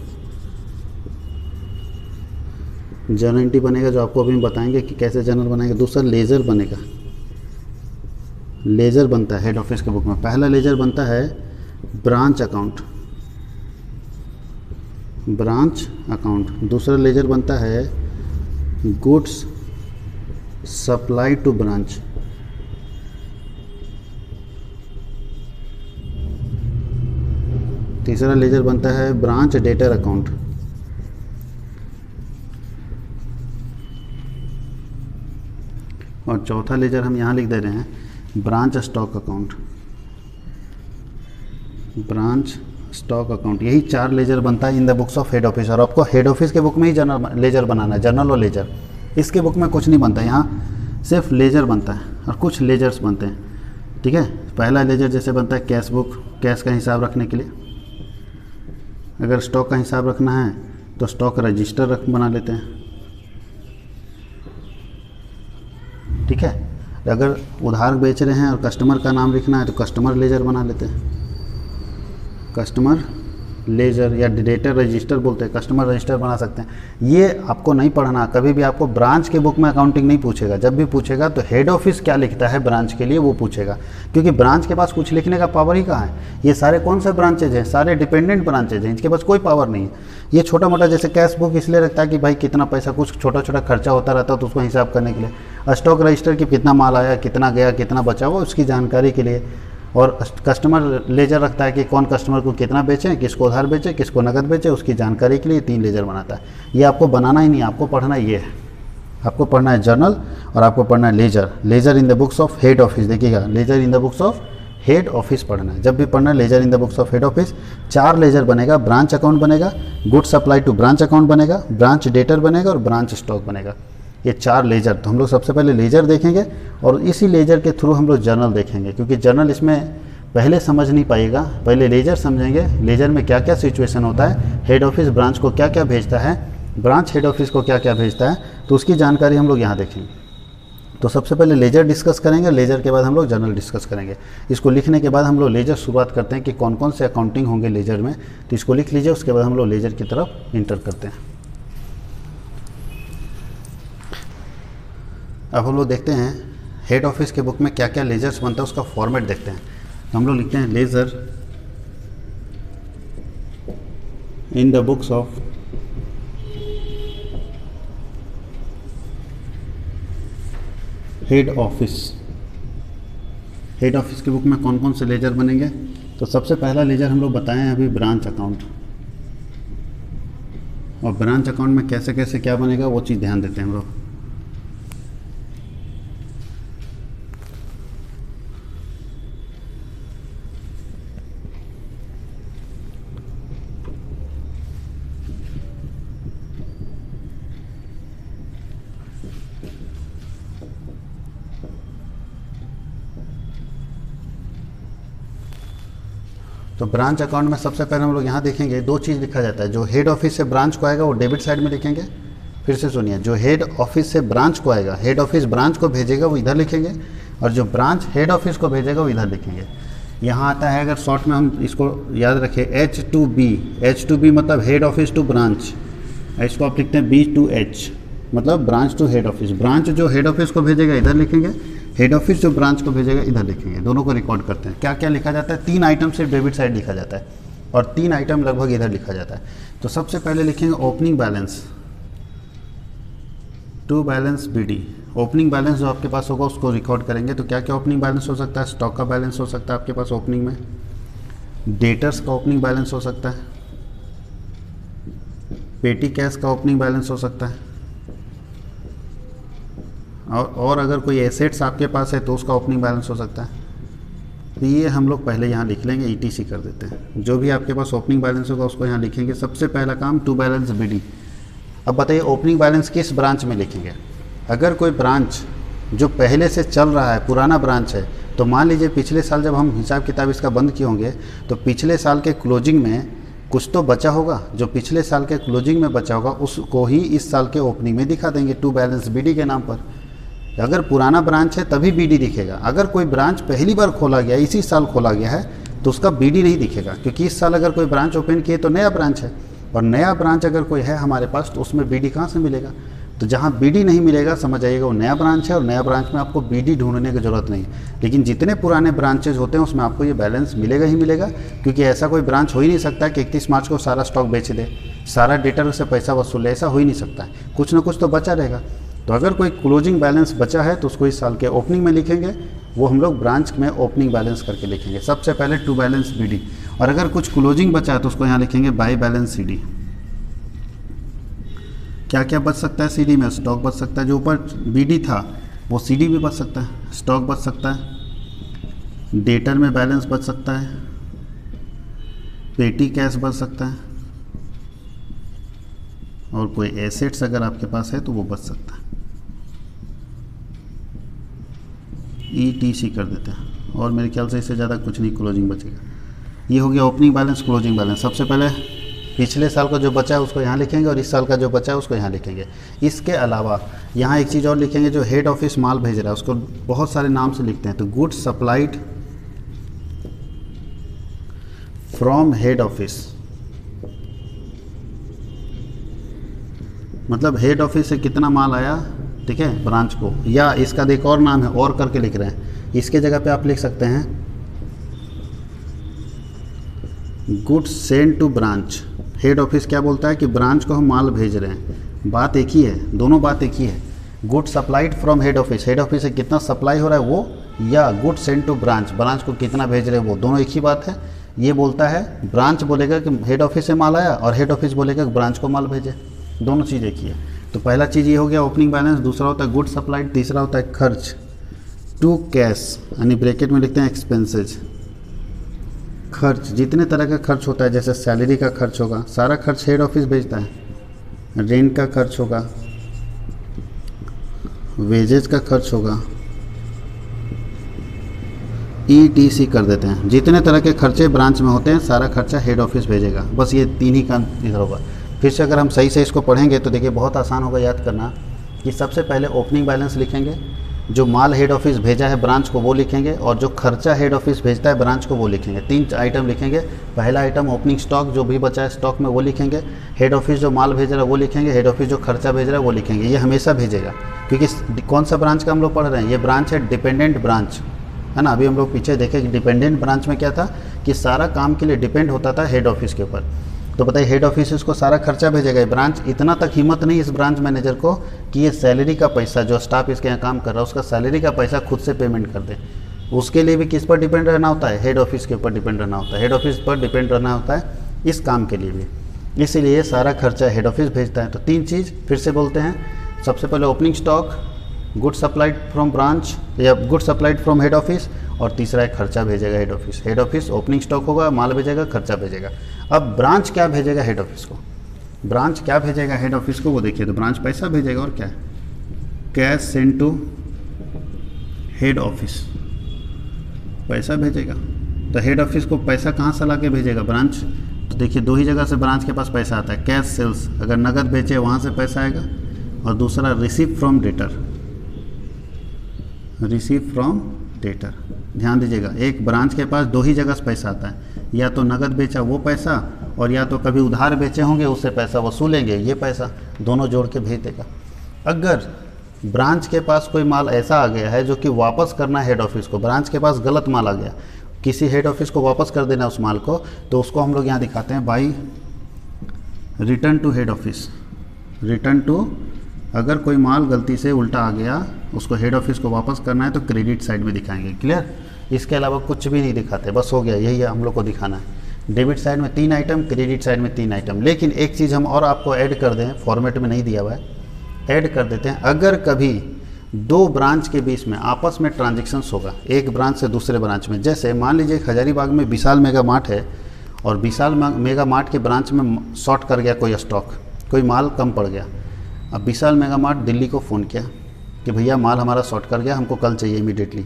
जर्नल एंट्री बनेगा, जो आपको अभी बताएंगे कि कैसे जर्नल बनाएंगे। दूसरा लेजर बनेगा, लेजर बनता है हेड ऑफिस के बुक में। पहला लेजर बनता है ब्रांच अकाउंट, ब्रांच अकाउंट। दूसरा लेजर बनता है गुड्स सप्लाई टू ब्रांच। तीसरा लेजर बनता है ब्रांच डेटर अकाउंट। और चौथा लेजर हम यहाँ लिख दे रहे हैं branch stock account, branch stock account. यही 4 लेजर बनता है इन the books of head office. और आपको हेड ऑफिस के बुक में ही जर्नल लेजर बनाना है, जर्नल और लेजर। इसके बुक में कुछ नहीं बनता, यहाँ सिर्फ लेजर बनता है और कुछ लेजर्स बनते हैं, ठीक है। पहला लेजर जैसे बनता है कैश बुक, कैश का हिसाब रखने के लिए। अगर स्टॉक का हिसाब रखना है तो स्टॉक रजिस्टर बना लेते हैं, ठीक है। अगर उधार बेच रहे हैं और कस्टमर का नाम लिखना है तो कस्टमर लेजर बना लेते हैं, कस्टमर लेजर, या डेटर रजिस्टर बोलते हैं, कस्टमर रजिस्टर बना सकते हैं। ये आपको नहीं पढ़ना, कभी भी आपको ब्रांच के बुक में अकाउंटिंग नहीं पूछेगा। जब भी पूछेगा तो हेड ऑफिस क्या लिखता है ब्रांच के लिए वो पूछेगा, क्योंकि ब्रांच के पास कुछ लिखने का पावर ही कहाँ है। ये सारे कौन से ब्रांचेज हैं, सारे डिपेंडेंट ब्रांचेज हैं, इनके पास कोई पावर नहीं है। ये छोटा मोटा जैसे कैश बुक इसलिए रखता है कि भाई कितना पैसा, कुछ छोटा छोटा खर्चा होता रहता है तो उसको हिसाब करने के लिए। स्टॉक रजिस्टर की कितना माल आया, कितना गया, कितना बचा हुआ, उसकी जानकारी के लिए। और कस्टमर लेजर रखता है कि कौन कस्टमर को कितना बेचें, किसको उधार बेचें, किसको नकद बेचें, उसकी जानकारी के लिए 3 लेजर बनाता है। ये आपको बनाना ही नहीं, आपको पढ़ना ये है। आपको पढ़ना है जर्नल और आपको पढ़ना है ledger. Ledger in the books of head office, देखिएगा ledger in the books of head office पढ़ना है। जब भी पढ़ना है ledger in the books of head office. 4 ledger बनेगा, ब्रांच अकाउंट बनेगा, good supply to branch account बनेगा, ब्रांच डेटर बनेगा और ब्रांच स्टॉक बनेगा। ये 4 लेजर। तो हम लोग सबसे पहले लेजर देखेंगे और इसी लेजर के थ्रू हम लोग जर्नल देखेंगे, क्योंकि जर्नल इसमें पहले समझ नहीं पाइएगा, पहले लेजर समझेंगे। लेजर में क्या क्या सिचुएशन होता है, हेड ऑफिस ब्रांच को क्या क्या भेजता है, ब्रांच हेड ऑफिस को क्या क्या भेजता है, तो उसकी जानकारी हम लोग यहाँ देखेंगे। तो सबसे पहले लेजर डिस्कस करेंगे, लेजर के बाद हम लोग जर्नल डिस्कस करेंगे। इसको लिखने के बाद हम लोग लेजर शुरुआत करते हैं कि कौन कौन से अकाउंटिंग होंगे लेजर में, तो इसको लिख लीजिए। उसके बाद हम लोग लेजर की तरफ इंटर करते हैं। अब हम लोग देखते हैं हेड ऑफिस के बुक में क्या क्या लेजर्स बनता है, उसका फॉर्मेट देखते हैं। तो हम लोग लिखते हैं ledger in the books of head office. Head office की बुक में कौन कौन से लेजर बनेंगे, तो सबसे पहला लेजर हम लोग बताएं अभी ब्रांच अकाउंट। और ब्रांच अकाउंट में कैसे कैसे क्या बनेगा वो चीज़ ध्यान देते हैं हम लोग। तो ब्रांच अकाउंट में सबसे पहले हम लोग यहाँ देखेंगे 2 चीज़ लिखा जाता है। जो हेड ऑफिस से ब्रांच को आएगा वो डेबिट साइड में लिखेंगे। फिर से सुनिए, जो हेड ऑफिस से ब्रांच को आएगा, हेड ऑफिस ब्रांच को भेजेगा वो इधर लिखेंगे, और जो ब्रांच हेड ऑफिस को भेजेगा वो इधर लिखेंगे। यहाँ आता है, अगर शॉर्ट में हम इसको याद रखें, H2B। H2B मतलब हेड ऑफिस टू ब्रांच, इसको आप लिखते हैं B2H मतलब branch to head office. Branch जो हेड ऑफिस को भेजेगा इधर लिखेंगे, हेड ऑफिस जो ब्रांच को भेजेगा इधर लिखेंगे। दोनों को रिकॉर्ड करते हैं। क्या क्या लिखा जाता है, 3 आइटम सिर्फ डेबिट साइड लिखा जाता है और 3 आइटम लगभग इधर लिखा जाता है। तो सबसे पहले लिखेंगे opening balance, to balance BD। Opening balance जो आपके पास होगा उसको रिकॉर्ड करेंगे। तो क्या क्या ओपनिंग बैलेंस हो सकता है? स्टॉक का बैलेंस हो सकता है आपके पास ओपनिंग में, डेटर्स का ओपनिंग बैलेंस हो सकता है, पेटी कैश का ओपनिंग बैलेंस हो सकता है, और अगर कोई एसेट्स आपके पास है तो उसका ओपनिंग बैलेंस हो सकता है। तो ये हम लोग पहले यहाँ लिख लेंगे, ईटीसी कर देते हैं। जो भी आपके पास ओपनिंग बैलेंस होगा उसको यहाँ लिखेंगे। सबसे पहला काम टू बैलेंस बीडी। अब बताइए ओपनिंग बैलेंस किस ब्रांच में लिखेंगे? अगर कोई ब्रांच जो पहले से चल रहा है, पुराना ब्रांच है, तो मान लीजिए पिछले साल जब हम हिसाब किताब इसका बंद किए होंगे तो पिछले साल के क्लोजिंग में कुछ तो बचा होगा। जो पिछले साल के क्लोजिंग में बचा होगा उसको ही इस साल के ओपनिंग में दिखा देंगे टू बैलेंस बीडी के नाम पर। अगर पुराना ब्रांच है तभी बीडी दिखेगा। अगर कोई ब्रांच पहली बार खोला गया, इसी साल खोला गया है, तो उसका बीडी नहीं दिखेगा, क्योंकि इस साल अगर कोई ब्रांच ओपन किए तो नया ब्रांच है, और नया ब्रांच अगर कोई है हमारे पास तो उसमें बीडी कहाँ से मिलेगा? तो जहाँ बीडी नहीं मिलेगा समझ आइएगा वो नया ब्रांच है, और नया ब्रांच में आपको बीडी ढूंढने की ज़रूरत नहीं है। लेकिन जितने पुराने ब्रांचेज होते हैं उसमें आपको ये बैलेंस मिलेगा ही मिलेगा, क्योंकि ऐसा कोई ब्रांच हो ही नहीं सकता कि 31 मार्च को सारा स्टॉक बेच दे, सारा डेटर से पैसा वसूल ले, ऐसा हो ही नहीं सकता है। कुछ ना कुछ तो बचा रहेगा। तो अगर कोई क्लोजिंग बैलेंस बचा है तो उसको इस साल के ओपनिंग में लिखेंगे, वो हम लोग ब्रांच में ओपनिंग बैलेंस करके लिखेंगे। सबसे पहले टू बैलेंस बीडी, और अगर कुछ क्लोजिंग बचा है तो उसको यहाँ लिखेंगे बाय बैलेंस सीडी। क्या क्या बच सकता है सीडी में? स्टॉक बच सकता है, जो ऊपर बीडी था वो सीडी भी बच सकता है, स्टॉक बच सकता है, डेटर में बैलेंस बच सकता है, पेटी कैश बच सकता है, और कोई एसेट्स अगर आपके पास है तो वो बच सकता है। ईटीसी कर देते हैं, और मेरे ख्याल से इससे ज़्यादा कुछ नहीं क्लोजिंग बचेगा। ये हो गया ओपनिंग बैलेंस, क्लोजिंग बैलेंस। सबसे पहले पिछले साल का जो बचा है उसको यहाँ लिखेंगे, और इस साल का जो बचा है उसको यहाँ लिखेंगे। इसके अलावा यहाँ एक चीज़ और लिखेंगे, जो हेड ऑफिस माल भेज रहा है उसको बहुत सारे नाम से लिखते हैं। तो goods supplied from head office, मतलब हेड ऑफिस से कितना माल आया, ठीक है, ब्रांच को। या इसका एक और नाम है, और करके लिख रहे हैं, इसके जगह पे आप लिख सकते हैं goods send to branch. Head office क्या बोलता है कि ब्रांच को हम माल भेज रहे हैं, बात एक ही है, दोनों बात एक ही है। Goods supplied from head office, head office से कितना सप्लाई हो रहा है वो, या goods send to branch, branch को कितना भेज रहे हैं वो, दोनों एक ही बात है। ये बोलता है ब्रांच बोलेगा कि हेड ऑफिस से माल आया, और हेड ऑफिस बोलेगा कि ब्रांच को माल भेजे, दोनों चीज़ एक ही है। तो पहला चीज़ ये हो गया ओपनिंग बैलेंस, दूसरा होता है गुड्स सप्लाइड, तीसरा होता है खर्च टू कैश, यानी ब्रैकेट में लिखते हैं एक्सपेंसेज। खर्च, जितने तरह का खर्च होता है, जैसे सैलरी का खर्च होगा, सारा खर्च हेड ऑफिस भेजता है। रेंट का खर्च होगा, वेजेज का खर्च होगा, ईटीसी कर देते हैं। जितने तरह के खर्चे ब्रांच में होते हैं सारा खर्चा हेड ऑफिस भेजेगा। बस ये तीन ही काम इधर होगा। फिर से अगर हम सही से इसको पढ़ेंगे तो देखिए बहुत आसान होगा याद करना कि सबसे पहले ओपनिंग बैलेंस लिखेंगे, जो माल हेड ऑफिस भेजा है ब्रांच को वो लिखेंगे, और जो खर्चा हेड ऑफिस भेजता है ब्रांच को वो लिखेंगे। तीन आइटम लिखेंगे। पहला आइटम ओपनिंग स्टॉक, जो भी बचा है स्टॉक में वो लिखेंगे। हेड ऑफिस जो माल भेज रहा है वो लिखेंगे। हेड ऑफिस जो खर्चा भेज रहा है वो लिखेंगे। ये हमेशा भेजेगा, क्योंकि कौन सा ब्रांच का हम लोग पढ़ रहे हैं, ये ब्रांच है डिपेंडेंट ब्रांच, है ना। अभी हम लोग पीछे देखे कि डिपेंडेंट ब्रांच में क्या था कि सारा काम के लिए डिपेंड होता था हेड ऑफिस के ऊपर। तो बताइए हेड ऑफिस इसको सारा खर्चा भेजेगा। ब्रांच इतना तक हिम्मत नहीं इस ब्रांच मैनेजर को कि ये सैलरी का पैसा, जो स्टाफ इसके यहाँ काम कर रहा है उसका सैलरी का पैसा खुद से पेमेंट कर दे। उसके लिए भी किस पर डिपेंड रहना होता है, हेड ऑफिस के ऊपर डिपेंड रहना होता है। हेड ऑफिस पर डिपेंड रहना होता है इस काम के लिए भी, इसीलिए सारा खर्चा हेड ऑफिस भेजता है। तो तीन चीज़ फिर से बोलते हैं। सबसे पहले opening stock, good supplied from branch या good supplied from head office, और तीसरा एक खर्चा भेजेगा head office. Head office opening stock होगा, माल भेजेगा, खर्चा भेजेगा। अब ब्रांच क्या भेजेगा हेड ऑफिस को, ब्रांच क्या भेजेगा हेड ऑफिस को वो देखिए। तो ब्रांच पैसा भेजेगा, और क्या है, cash send to head office, पैसा भेजेगा। तो हेड ऑफिस को पैसा कहाँ से ला के भेजेगा, ब्रांच। तो देखिए दो ही जगह से ब्रांच के पास पैसा आता है। कैश सेल्स, अगर नगद बेचे वहाँ से पैसा आएगा, और दूसरा receive from debtor, receive from debtor. ध्यान दीजिएगा, एक ब्रांच के पास दो ही जगह से पैसा आता है, या तो नगद बेचा वो पैसा, और या तो कभी उधार बेचे होंगे उससे पैसा वसूलेंगे, ये पैसा दोनों जोड़ के भेज देगा। अगर ब्रांच के पास कोई माल ऐसा आ गया है जो कि वापस करना है हेड ऑफिस को, ब्रांच के पास गलत माल आ गया, किसी हेड ऑफिस को वापस कर देना उस माल को, तो उसको हम लोग यहाँ दिखाते हैं by return to head office. Return to, अगर कोई माल गलती से उल्टा आ गया उसको हेड ऑफिस को वापस करना है तो क्रेडिट साइड में दिखाएंगे। क्लियर? इसके अलावा कुछ भी नहीं दिखाते, बस हो गया, यही हम लोग को दिखाना है। डेबिट साइड में 3 आइटम, क्रेडिट साइड में 3 आइटम। लेकिन एक चीज़ हम और आपको ऐड कर दें, फॉर्मेट में नहीं दिया हुआ है, ऐड कर देते हैं। अगर कभी 2 ब्रांच के बीच में आपस में ट्रांजेक्शन्स होगा, एक ब्रांच से दूसरे ब्रांच में, जैसे मान लीजिए हजारीबाग में विशाल मेगा मार्ट है और विशाल मेगा मार्ट के ब्रांच में शॉर्ट कर गया कोई स्टॉक, कोई माल कम पड़ गया। अब विशाल मेगा मार्ट दिल्ली को फ़ोन किया कि भैया माल हमारा शॉर्ट कर गया, हमको कल चाहिए इमीडिएटली।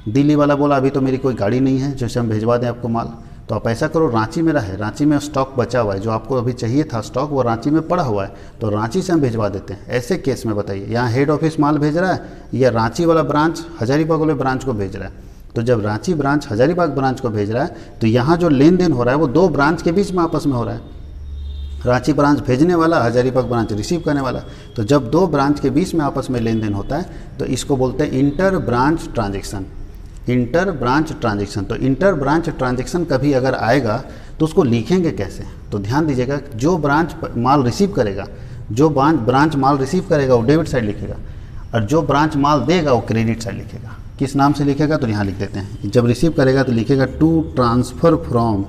दिल्ली वाला बोला अभी तो मेरी कोई गाड़ी नहीं है जैसे हम भिजवा दें आपको माल, तो आप ऐसा करो, रांची में रहे, रांची में स्टॉक बचा हुआ है, जो आपको अभी चाहिए था स्टॉक वो रांची में पड़ा हुआ है, तो रांची से हम भिजवा देते हैं। ऐसे केस में बताइए, यहाँ हेड ऑफिस माल भेज रहा है या रांची वाला ब्रांच हजारीबाग वाले ब्रांच को भेज रहा है? तो जब रांची ब्रांच हजारीबाग ब्रांच को भेज रहा है तो यहाँ जो लेन देन हो रहा है वो 2 ब्रांच के बीच में आपस में हो रहा है। रांची ब्रांच भेजने वाला, हजारीबाग ब्रांच रिसीव करने वाला। तो जब 2 ब्रांच के बीच में आपस में लेन देन होता है तो इसको बोलते हैं inter branch transaction. Inter branch transaction. तो इंटर ब्रांच ट्रांजेक्शन कभी अगर आएगा तो उसको लिखेंगे कैसे? तो ध्यान दीजिएगा, जो ब्रांच माल रिसीव करेगा, जो ब्रांच माल रिसीव करेगा वो डेबिट साइड लिखेगा और जो ब्रांच माल देगा वो क्रेडिट साइड लिखेगा। किस नाम से लिखेगा? तो यहाँ लिख देते हैं। जब रिसीव करेगा तो लिखेगा टू ट्रांसफ़र फ्रॉम,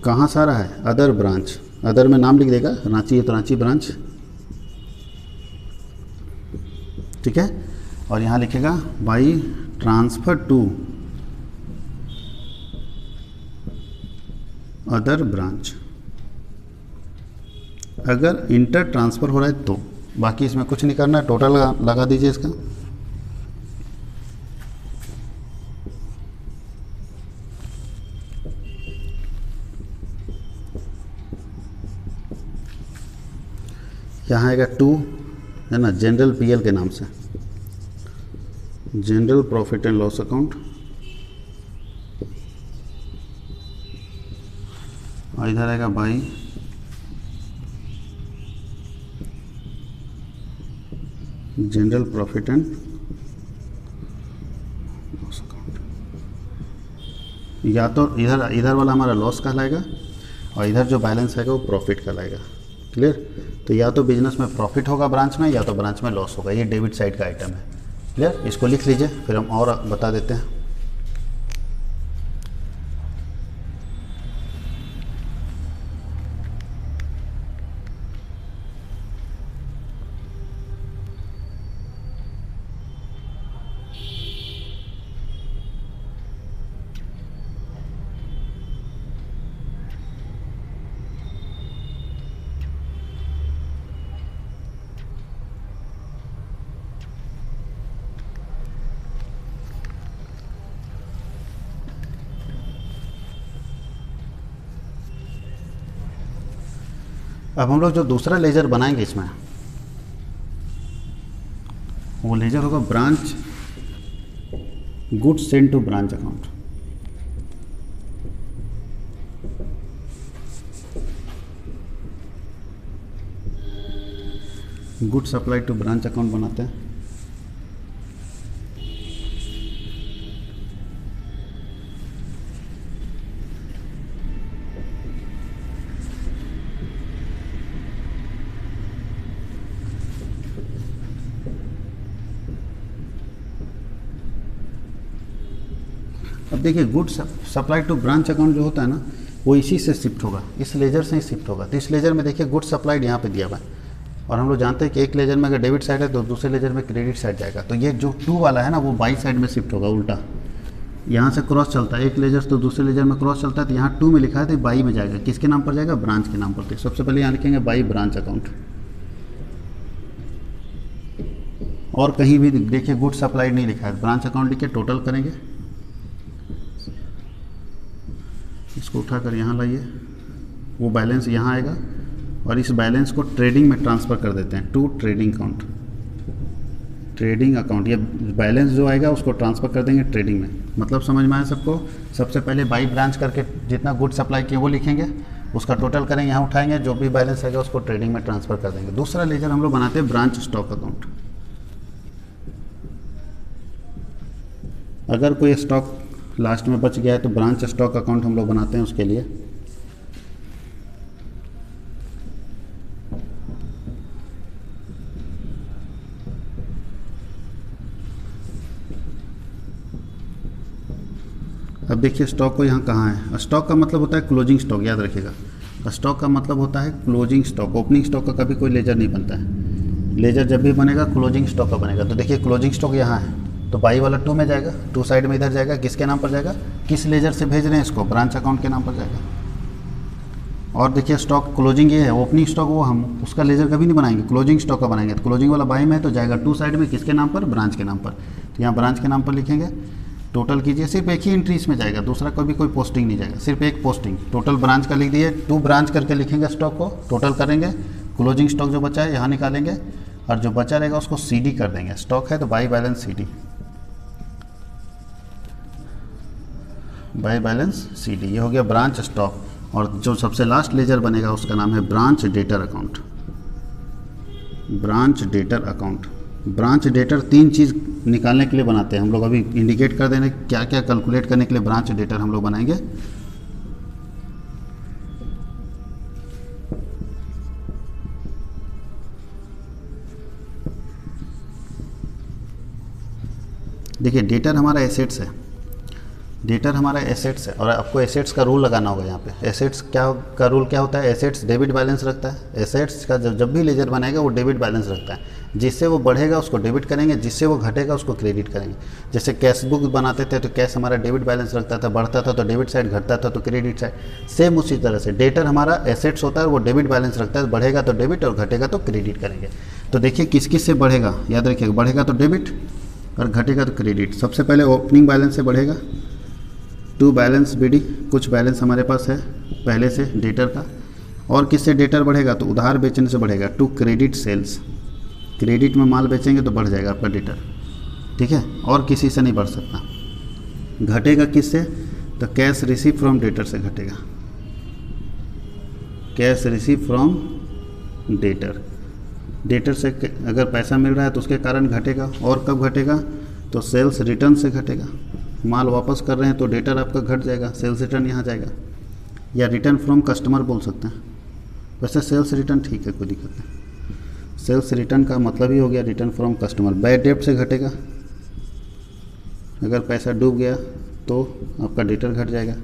कहाँ से आ रहा है? Other branch. अदर में नाम लिख देगा, रांची है तो रांची ब्रांच, ठीक है। और यहाँ लिखेगा by transfer to other branch. अगर इंटर ट्रांसफ़र हो रहा है तो, बाकी इसमें कुछ नहीं करना है, टोटल लगा दीजिए इसका। यहाँ आएगा 2 है ना, जनरल पीएल के नाम से, general profit and loss account. और इधर आएगा by general profit and loss account. या तो इधर वाला हमारा लॉस कहलाएगा और इधर जो बैलेंस आएगा वो प्रॉफिट कहलाएगा। क्लियर? तो या तो बिजनेस में प्रॉफिट होगा ब्रांच में, या तो ब्रांच में लॉस होगा। ये डेबिट साइड का आइटम है। क्लियर? इसको लिख लीजिए, फिर हम और बता देते हैं। अब हम लोग जो दूसरा लेजर बनाएंगे इसमें, वो लेजर होगा branch goods send to branch account. Good supply to branch account बनाते हैं। अब देखिए, good supply to branch account जो होता है ना, वो इसी से शिफ्ट होगा, इस लेजर से ही शिफ्ट होगा। तो इस लेजर में देखिए गुड सप्लाइड यहाँ पे दिया हुआ है, और हम लोग जानते हैं कि एक लेजर में अगर डेबिट साइड है तो दूसरे लेजर में क्रेडिट साइड जाएगा। तो ये जो 2 वाला है ना, वो बाई साइड में शिफ्ट होगा, उल्टा यहाँ से क्रॉस चलता है, एक लेजर तो दूसरे लेजर में क्रॉस चलता है, तो यहाँ 2 में लिखा है तो बाई में जाएगा। किसके नाम पर जाएगा? ब्रांच के नाम पर। तो सबसे पहले यहाँ लिखेंगे बाई ब्रांच अकाउंट। और कहीं भी देखिए गुड सप्लाइड नहीं लिखा है, ब्रांच अकाउंट लिख के टोटल करेंगे, इसको उठाकर यहाँ लाइए, वो बैलेंस यहाँ आएगा और इस बैलेंस को ट्रेडिंग में ट्रांसफ़र कर देते हैं to trading account. Trading account, ये बैलेंस जो आएगा उसको ट्रांसफ़र कर देंगे ट्रेडिंग में। मतलब समझ में आया सबको? सबसे पहले बाई ब्रांच करके जितना गुड सप्लाई किए वो लिखेंगे, उसका टोटल करेंगे, यहाँ उठाएंगे, जो भी बैलेंस आएगा उसको ट्रेडिंग में ट्रांसफ़र कर देंगे। दूसरा लेजर हम लोग बनाते हैं ब्रांच स्टॉक अकाउंट। अगर कोई स्टॉक लास्ट में बच गया है तो ब्रांच स्टॉक अकाउंट हम लोग बनाते हैं उसके लिए। देखिए स्टॉक को यहाँ कहाँ है, स्टॉक का मतलब होता है क्लोजिंग स्टॉक, याद रखिएगा। स्टॉक का मतलब होता है क्लोजिंग स्टॉक, ओपनिंग स्टॉक का कभी कोई लेजर नहीं बनता है। लेजर जब भी बनेगा क्लोजिंग स्टॉक का बनेगा। तो देखिए क्लोजिंग स्टॉक यहाँ है, तो बाई वाला 2 में जाएगा, 2 साइड में इधर जाएगा, किसके नाम पर जाएगा, किस लेजर से भेज रहे हैं इसको, ब्रांच अकाउंट के नाम पर जाएगा। और देखिए स्टॉक क्लोजिंग ये है, ओपनिंग स्टॉक वो हम उसका लेजर कभी नहीं बनाएंगे, क्लोजिंग स्टॉक का बनाएंगे। तो क्लोजिंग वाला बाई में है तो जाएगा 2 साइड में, किसके नाम पर, ब्रांच के नाम पर। तो यहाँ ब्रांच के नाम पर लिखेंगे, टोटल कीजिए, सिर्फ एक ही एंट्री इसमें जाएगा, दूसरा कोई पोस्टिंग नहीं जाएगा, सिर्फ एक पोस्टिंग। टोटल ब्रांच का लिख दिए, 2 ब्रांच करके लिखेंगे स्टॉक को, टोटल करेंगे, क्लोजिंग स्टॉक जो बचा है यहाँ निकालेंगे, और जो बचा रहेगा उसको CD कर देंगे। स्टॉक है तो by balance CD, by balance CD, ये हो गया ब्रांच स्टॉक। और जो सबसे लास्ट लेजर बनेगा उसका नाम है branch debtor account. Branch debtor account, branch debtor 3 चीज़ निकालने के लिए बनाते हैं हम लोग, अभी इंडिकेट कर देने क्या क्या कैलकुलेट करने के लिए ब्रांच डेटर हम लोग बनाएंगे। देखिए डेटर हमारा एसेट्स है, डेटर हमारा एसेट्स है, और आपको एसेट्स का रूल लगाना होगा यहाँ पे। एसेट्स क्या का रूल क्या होता है, एसेट्स डेबिट बैलेंस रखता है। एसेट्स का जब भी लेजर बनाएगा वो डेबिट बैलेंस रखता है, जिससे वो बढ़ेगा उसको डेबिट करेंगे, जिससे वो घटेगा उसको क्रेडिट करेंगे। जैसे कैश बुक बनाते थे तो कैश हमारा डेबिट बैलेंस रखता था, बढ़ता था तो डेबिट साइड, घटता था तो क्रेडिट साइड। सेम उसी तरह से डेटर हमारा एसेट्स होता है, वो डेबिट बैलेंस रखता है, बढ़ेगा तो डेबिट और घटेगा तो क्रेडिट करेंगे। तो देखिए किस किस से बढ़ेगा, याद रखिएगा, बढ़ेगा तो डेबिट और घटेगा तो क्रेडिट। सबसे पहले ओपनिंग बैलेंस से बढ़ेगा, 2 बैलेंस BD, कुछ बैलेंस हमारे पास है पहले से डेटर का। और किससे डेटर बढ़ेगा, तो उधार बेचने से बढ़ेगा, टू क्रेडिट सेल्स, क्रेडिट में माल बेचेंगे तो बढ़ जाएगा आपका डेटर, ठीक है, और किसी से नहीं बढ़ सकता। घटेगा किससे, तो कैश रिसीव फ्रॉम डेटर से घटेगा, cash receive from debtor. Debtor से अगर पैसा मिल रहा है तो उसके कारण घटेगा। और कब घटेगा, तो सेल्स रिटर्न से घटेगा, माल वापस कर रहे हैं तो डेटर आपका घट जाएगा, सेल्स रिटर्न यहाँ जाएगा। या रिटर्न फ्रॉम कस्टमर बोल सकते हैं, वैसे सेल्स रिटर्न ठीक है, कोई दिक्कत नहीं। सेल्स रिटर्न का मतलब ही हो गया रिटर्न फ्रॉम कस्टमर। बैड डेब्ट से घटेगा, अगर पैसा डूब गया तो आपका डेटर घट जाएगा।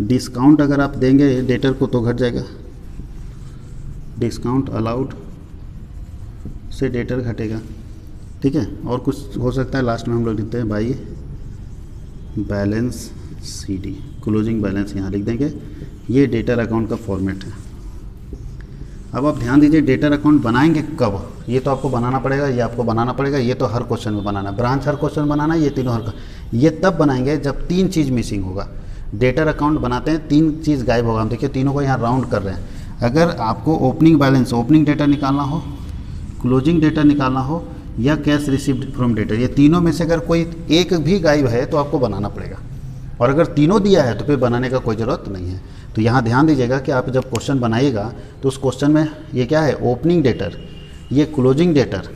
डिस्काउंट अगर आप देंगे डेटर को तो घट जाएगा, डिस्काउंट अलाउड से डेटर घटेगा, ठीक है। और कुछ हो सकता है, लास्ट में हम लोग लिखते हैं by balance CD, closing balance यहाँ लिख देंगे। ये डेटर अकाउंट का फॉर्मेट है। अब आप ध्यान दीजिए डेटर अकाउंट बनाएंगे कब, ये तो आपको बनाना पड़ेगा, ये आपको बनाना पड़ेगा, ये तो हर क्वेश्चन में बनाना, ब्रांच हर क्वेश्चन बनाना, ये तीनों ये तब बनाएंगे जब 3 चीज़ मिसिंग होगा। डेटर अकाउंट बनाते हैं 3 चीज़ गायब होगा, हम देखिए तीनों को यहाँ राउंड कर रहे हैं। अगर आपको ओपनिंग बैलेंस, ओपनिंग डेटा निकालना हो, क्लोजिंग डेटा निकालना हो, या कैश रिसीव्ड फ्रॉम डेटर, ये तीनों में से अगर कोई एक भी गायब है तो आपको बनाना पड़ेगा। और अगर तीनों दिया है तो फिर बनाने का कोई ज़रूरत नहीं है। तो यहाँ ध्यान दीजिएगा कि आप जब क्वेश्चन बनाइएगा तो उस क्वेश्चन में ये क्या है, ओपनिंग डेटर, ये क्लोजिंग डेटर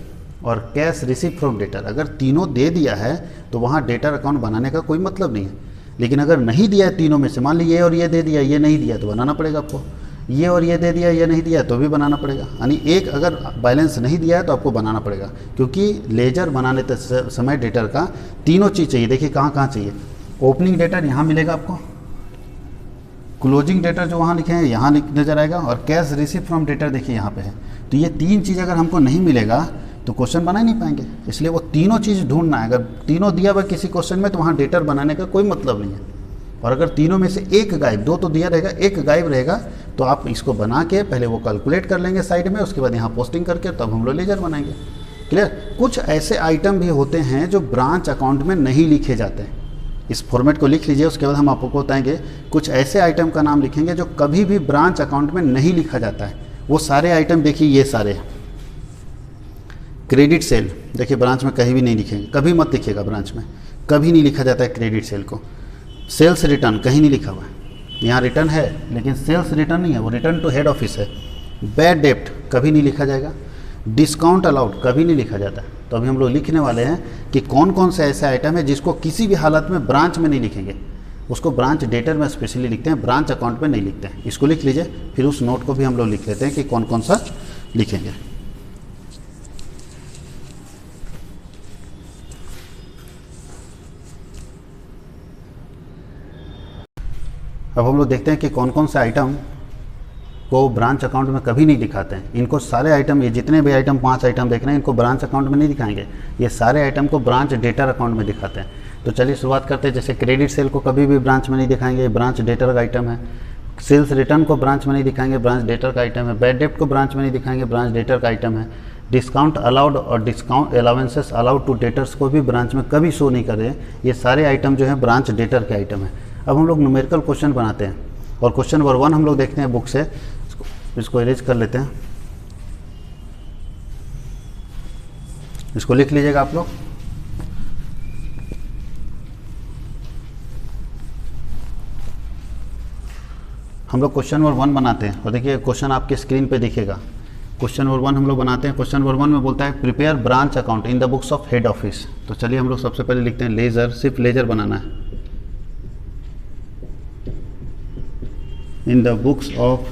और कैश रिसीव फ्रॉम डेटर, अगर तीनों दे दिया है तो वहाँ डेटर अकाउंट बनाने का कोई मतलब नहीं है। लेकिन अगर नहीं दिया है तीनों में से, मान ली ये और ये दे दिया, ये नहीं दिया, तो बनाना पड़ेगा आपको। ये और ये दे दिया, ये नहीं दिया, तो भी बनाना पड़ेगा। यानी एक अगर बैलेंस नहीं दिया है तो आपको बनाना पड़ेगा, क्योंकि लेजर बनाने समय डेटर का तीनों चीज़ चाहिए। देखिए कहाँ कहाँ चाहिए, ओपनिंग डेटर यहाँ मिलेगा आपको, क्लोजिंग डेटर जो वहाँ लिखे हैं यहाँ नजर आएगा, और कैश रिसीव फ्रॉम डेटर देखिए यहाँ पे है। तो ये 3 चीज़ अगर हमको नहीं मिलेगा तो क्वेश्चन बना ही नहीं पाएंगे। इसलिए वो तीनों चीज़ ढूंढना है। अगर तीनों दिया हुआ किसी क्वेश्चन में तो वहाँ डेटर बनाने का कोई मतलब नहीं है। और अगर तीनों में से एक गायब, 2 तो दिया रहेगा, एक गायब रहेगा, तो आप इसको बना के पहले वो कैलकुलेट कर लेंगे साइड में, उसके बाद यहाँ पोस्टिंग करके तब हम लोग लेजर बनाएंगे। क्लियर। कुछ ऐसे आइटम भी होते हैं जो ब्रांच अकाउंट में नहीं लिखे जाते हैं। इस फॉर्मेट को लिख लीजिए, उसके बाद हम आपको बताएंगे कुछ ऐसे आइटम का नाम लिखेंगे जो कभी भी ब्रांच अकाउंट में नहीं लिखा जाता है। वो सारे आइटम देखिए, ये सारे क्रेडिट सेल देखिए ब्रांच में कहीं भी नहीं लिखेंगे, कभी मत लिखिएगा, ब्रांच में कभी नहीं लिखा जाता है क्रेडिट सेल को। सेल्स रिटर्न कहीं नहीं लिखा हुआ है, यहाँ रिटर्न है लेकिन सेल्स रिटर्न नहीं है, वो रिटर्न टू हेड ऑफिस है। बैड डेप्ट कभी नहीं लिखा जाएगा, डिस्काउंट अलाउड कभी नहीं लिखा जाता। तो अभी हम लोग लिखने वाले हैं कि कौन कौन से ऐसे आइटम है जिसको किसी भी हालत में ब्रांच में नहीं लिखेंगे, उसको ब्रांच डेटर में स्पेशली लिखते हैं, ब्रांच अकाउंट में नहीं लिखते हैं। इसको लिख लीजिए, फिर उस नोट को भी हम लोग लिख लेते हैं कि कौन कौन सा लिखेंगे। अब हम लोग देखते हैं कि कौन कौन से आइटम को ब्रांच अकाउंट में कभी नहीं दिखाते हैं। इनको सारे आइटम, ये जितने भी आइटम 5 आइटम देख रहे हैं, इनको ब्रांच अकाउंट में नहीं दिखाएंगे, ये सारे आइटम को ब्रांच डेटर अकाउंट में दिखाते हैं। तो चलिए शुरुआत करते हैं। जैसे क्रेडिट सेल को कभी भी ब्रांच में नहीं दिखाएंगे, ये ब्रांच डेटर का आइटम है। सेल्स रिटर्न को ब्रांच में नहीं दिखाएंगे, ब्रांच डेटर का आइटम है। बैड डेप्ट को ब्रांच में नहीं दिखाएंगे, ब्रांच डेटर का आइटम है। डिस्काउंट अलाउड और discount allowances allowed to debtors को भी ब्रांच में कभी शो नहीं कर रहे हैं, ये सारे आइटम जो है ब्रांच डेटर के आइटम है। अब हम लोग न्यूमेरिकल क्वेश्चन बनाते हैं और क्वेश्चन नंबर 1 हम लोग देखते हैं बुक से, इसको इरेज कर लेते हैं, इसको लिख लीजिएगा आप लोग। हम लोग क्वेश्चन नंबर 1 बनाते हैं और देखिए क्वेश्चन आपके स्क्रीन पे दिखेगा। क्वेश्चन नंबर 1 हम लोग बनाते हैं। क्वेश्चन नंबर 1 में बोलता है prepare branch account in the books of head office. तो चलिए हम लोग सबसे पहले लिखते हैं लेजर, सिर्फ लेजर बनाना है। इन the books of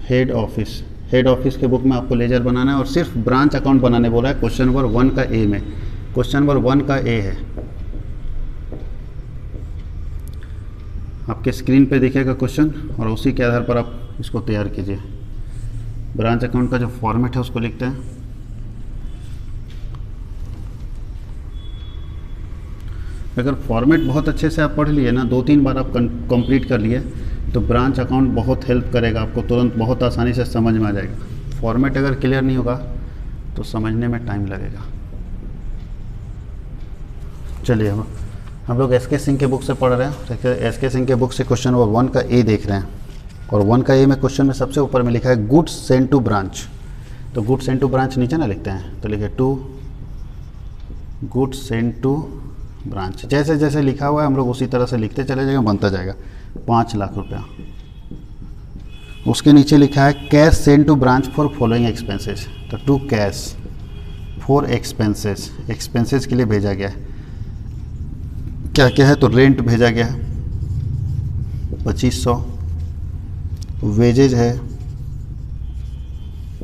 head office, head office के बुक में आपको लेजर बनाना है और सिर्फ ब्रांच अकाउंट बनाने बोला है क्वेश्चन नंबर 1 का ए में। क्वेश्चन नंबर 1 का ए है, आपके स्क्रीन पे दिखेगा क्वेश्चन और उसी के आधार पर आप इसको तैयार कीजिए। ब्रांच अकाउंट का जो फॉर्मेट है उसको लिखते हैं। अगर फॉर्मेट बहुत अच्छे से आप पढ़ लिए ना, 2-3 बार आप कंप्लीट कर लिए, तो ब्रांच अकाउंट बहुत हेल्प करेगा आपको, तुरंत बहुत आसानी से समझ में आ जाएगा। फॉर्मेट अगर क्लियर नहीं होगा तो समझने में टाइम लगेगा। चलिए हम लोग एस के सिंह के बुक से पढ़ रहे हैं। देखिए एस के सिंह के बुक से क्वेश्चन नंबर 1 का ए देख रहे हैं और 1 का ए में क्वेश्चन में सबसे ऊपर में लिखा है गुड्स सेंड टू ब्रांच। तो गुड्स सेंड टू ब्रांच नीचे ना लिखते हैं, तो लिखे to goods send to branch. जैसे जैसे लिखा हुआ है हम लोग उसी तरह से लिखते चले जाएंगे, बनता जाएगा 5 लाख रुपया। उसके नीचे लिखा है cash send to branch for following expenses. तो to cash for expenses, expenses के लिए भेजा गया है। क्या क्या है, तो रेंट भेजा गया है 2500, वेजेज है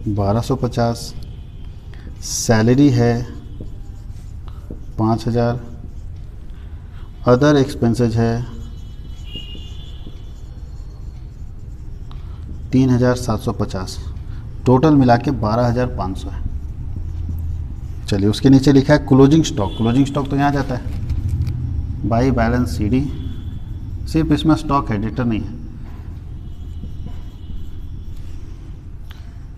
1250, सैलरी है 5000, अदर एक्सपेंसेज है 3750, टोटल मिला के 12500 है। चलिए उसके नीचे लिखा है क्लोजिंग स्टॉक। क्लोजिंग स्टॉक तो यहाँ जाता है बाई बैलेंस सीडी, सिर्फ इसमें स्टॉक है, डेटर नहीं है।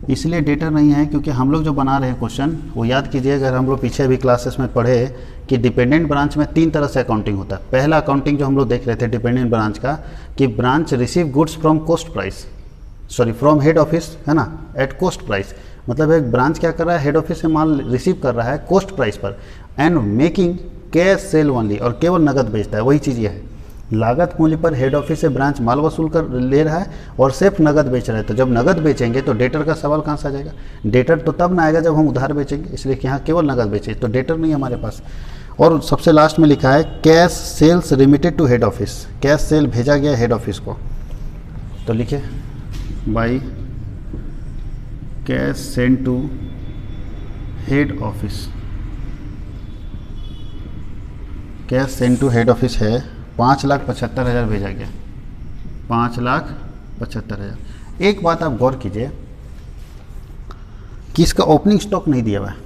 इसलिए डेटर नहीं है क्योंकि हम लोग जो बना रहे हैं क्वेश्चन, वो याद कीजिए, अगर हम लोग पीछे भी क्लासेस में पढ़े कि डिपेंडेंट ब्रांच में 3 तरह से अकाउंटिंग होता है। पहला अकाउंटिंग जो हम लोग देख रहे थे डिपेंडेंट ब्रांच का, कि branch receive goods from coast price, sorry from head office, है ना, एट कोस्ट प्राइस। मतलब एक ब्रांच क्या कर रहा है, हेड ऑफिस से माल रिसीव कर रहा है कोस्ट प्राइस पर, and making cash cell only, और केवल नगद बेचता है। वही चीज़ ये है, लागत मूल्य पर हेड ऑफिस से ब्रांच माल वसूल कर ले रहा है और सिर्फ नगद बेच रहा है। तो जब नगद बेचेंगे तो डेटर का सवाल कहाँ से आ जाएगा? डेटर तो तब ना आएगा जब हम उधार बेचेंगे, इसलिए कि यहाँ केवल नगद बेचे, तो डेटर नहीं है हमारे पास। और सबसे लास्ट में लिखा है cash sales remitted to head office, cash sale भेजा गया हेड ऑफिस को। तो लिखिए by cash send to head office, cash send to head office है 5,75,000 भेजा गया, 5,75,000। एक बात आप गौर कीजिए कि इसका ओपनिंग स्टॉक नहीं दिया हुआ है,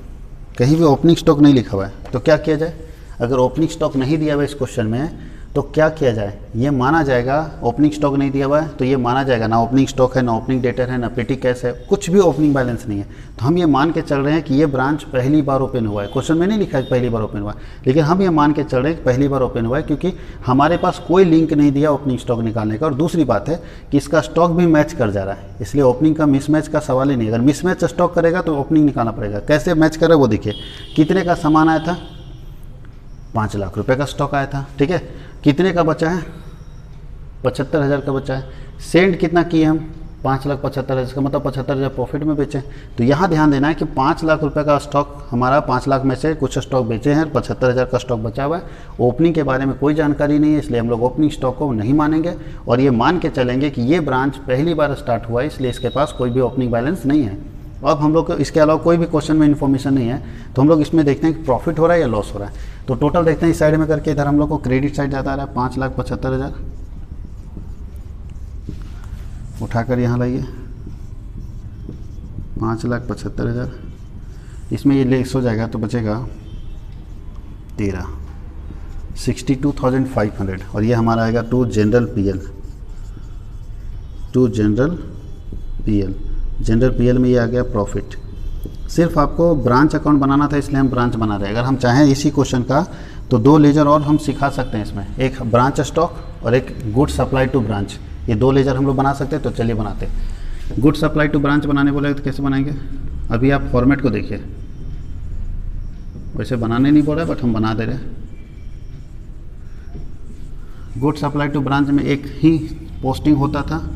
कहीं भी ओपनिंग स्टॉक नहीं लिखा हुआ है। तो क्या किया जाए? अगर ओपनिंग स्टॉक नहीं दिया हुआ है इस क्वेश्चन में, तो क्या किया जाए? ये माना जाएगा, ओपनिंग स्टॉक नहीं दिया हुआ है तो ये माना जाएगा ना ओपनिंग स्टॉक है, ना ओपनिंग डेटर है, ना पेटी कैश है, कुछ भी ओपनिंग बैलेंस नहीं है। तो हम ये मान के चल रहे हैं कि ये ब्रांच पहली बार ओपन हुआ है। क्वेश्चन में नहीं लिखा है पहली बार ओपन हुआ है, लेकिन हम ये मान के चल रहे हैं कि पहली बार ओपन हुआ है, क्योंकि हमारे पास कोई लिंक नहीं दिया ओपनिंग स्टॉक निकालने का। और दूसरी बात है कि इसका स्टॉक भी मैच कर जा रहा है, इसलिए ओपनिंग का मिसमैच का सवाल ही नहीं। अगर मिसमैच स्टॉक करेगा तो ओपनिंग निकालना पड़ेगा। कैसे मैच करे वो देखिए, कितने का सामान आया था? 5 लाख रुपए का स्टॉक आया था, ठीक है। कितने का बचा है? 75,000 का बचा है। सेंड कितना किए हम? 5,75,000, इसका मतलब 75,000 प्रॉफिट में बेचे। तो यहाँ ध्यान देना है कि 5 लाख रुपए का स्टॉक हमारा, 5 लाख में से कुछ स्टॉक बेचे हैं, 75,000 का स्टॉक बचा हुआ है। ओपनिंग के बारे में कोई जानकारी नहीं है, इसलिए हम लोग ओपनिंग स्टॉक को नहीं मानेंगे और ये मान के चलेंगे कि ये ब्रांच पहली बार स्टार्ट हुआ है, इसलिए इसके पास कोई भी ओपनिंग बैलेंस नहीं है। अब हम लोग को इसके अलावा कोई भी क्वेश्चन में इन्फॉर्मेशन नहीं है, तो हम लोग इसमें देखते हैं कि प्रॉफिट हो रहा है या लॉस हो रहा है। तो टोटल देखते हैं इस साइड में करके, इधर हम लोग को क्रेडिट साइड जाता रहा है 5,75,000, उठाकर यहाँ लाइए 5,75,000, इसमें ये लेस हो जाएगा तो बचेगा 62,500, और ये हमारा आएगा टू जनरल पीएल में ये आ गया प्रॉफिट। सिर्फ आपको ब्रांच अकाउंट बनाना था इसलिए हम ब्रांच बना रहे हैं। अगर हम चाहें इसी क्वेश्चन का तो 2 लेजर और हम सिखा सकते हैं इसमें, एक ब्रांच स्टॉक और एक गुड सप्लाई टू ब्रांच, ये 2 लेजर हम लोग बना सकते हैं। तो चलिए बनाते हैं। गुड सप्लाई टू ब्रांच बनाने बोले तो कैसे बनाएंगे, अभी आप फॉर्मेट को देखिए, वैसे बनाने नहीं बोल रहा बट हम बना दे रहे हैं। गुड सप्लाई टू ब्रांच में एक ही पोस्टिंग होता था,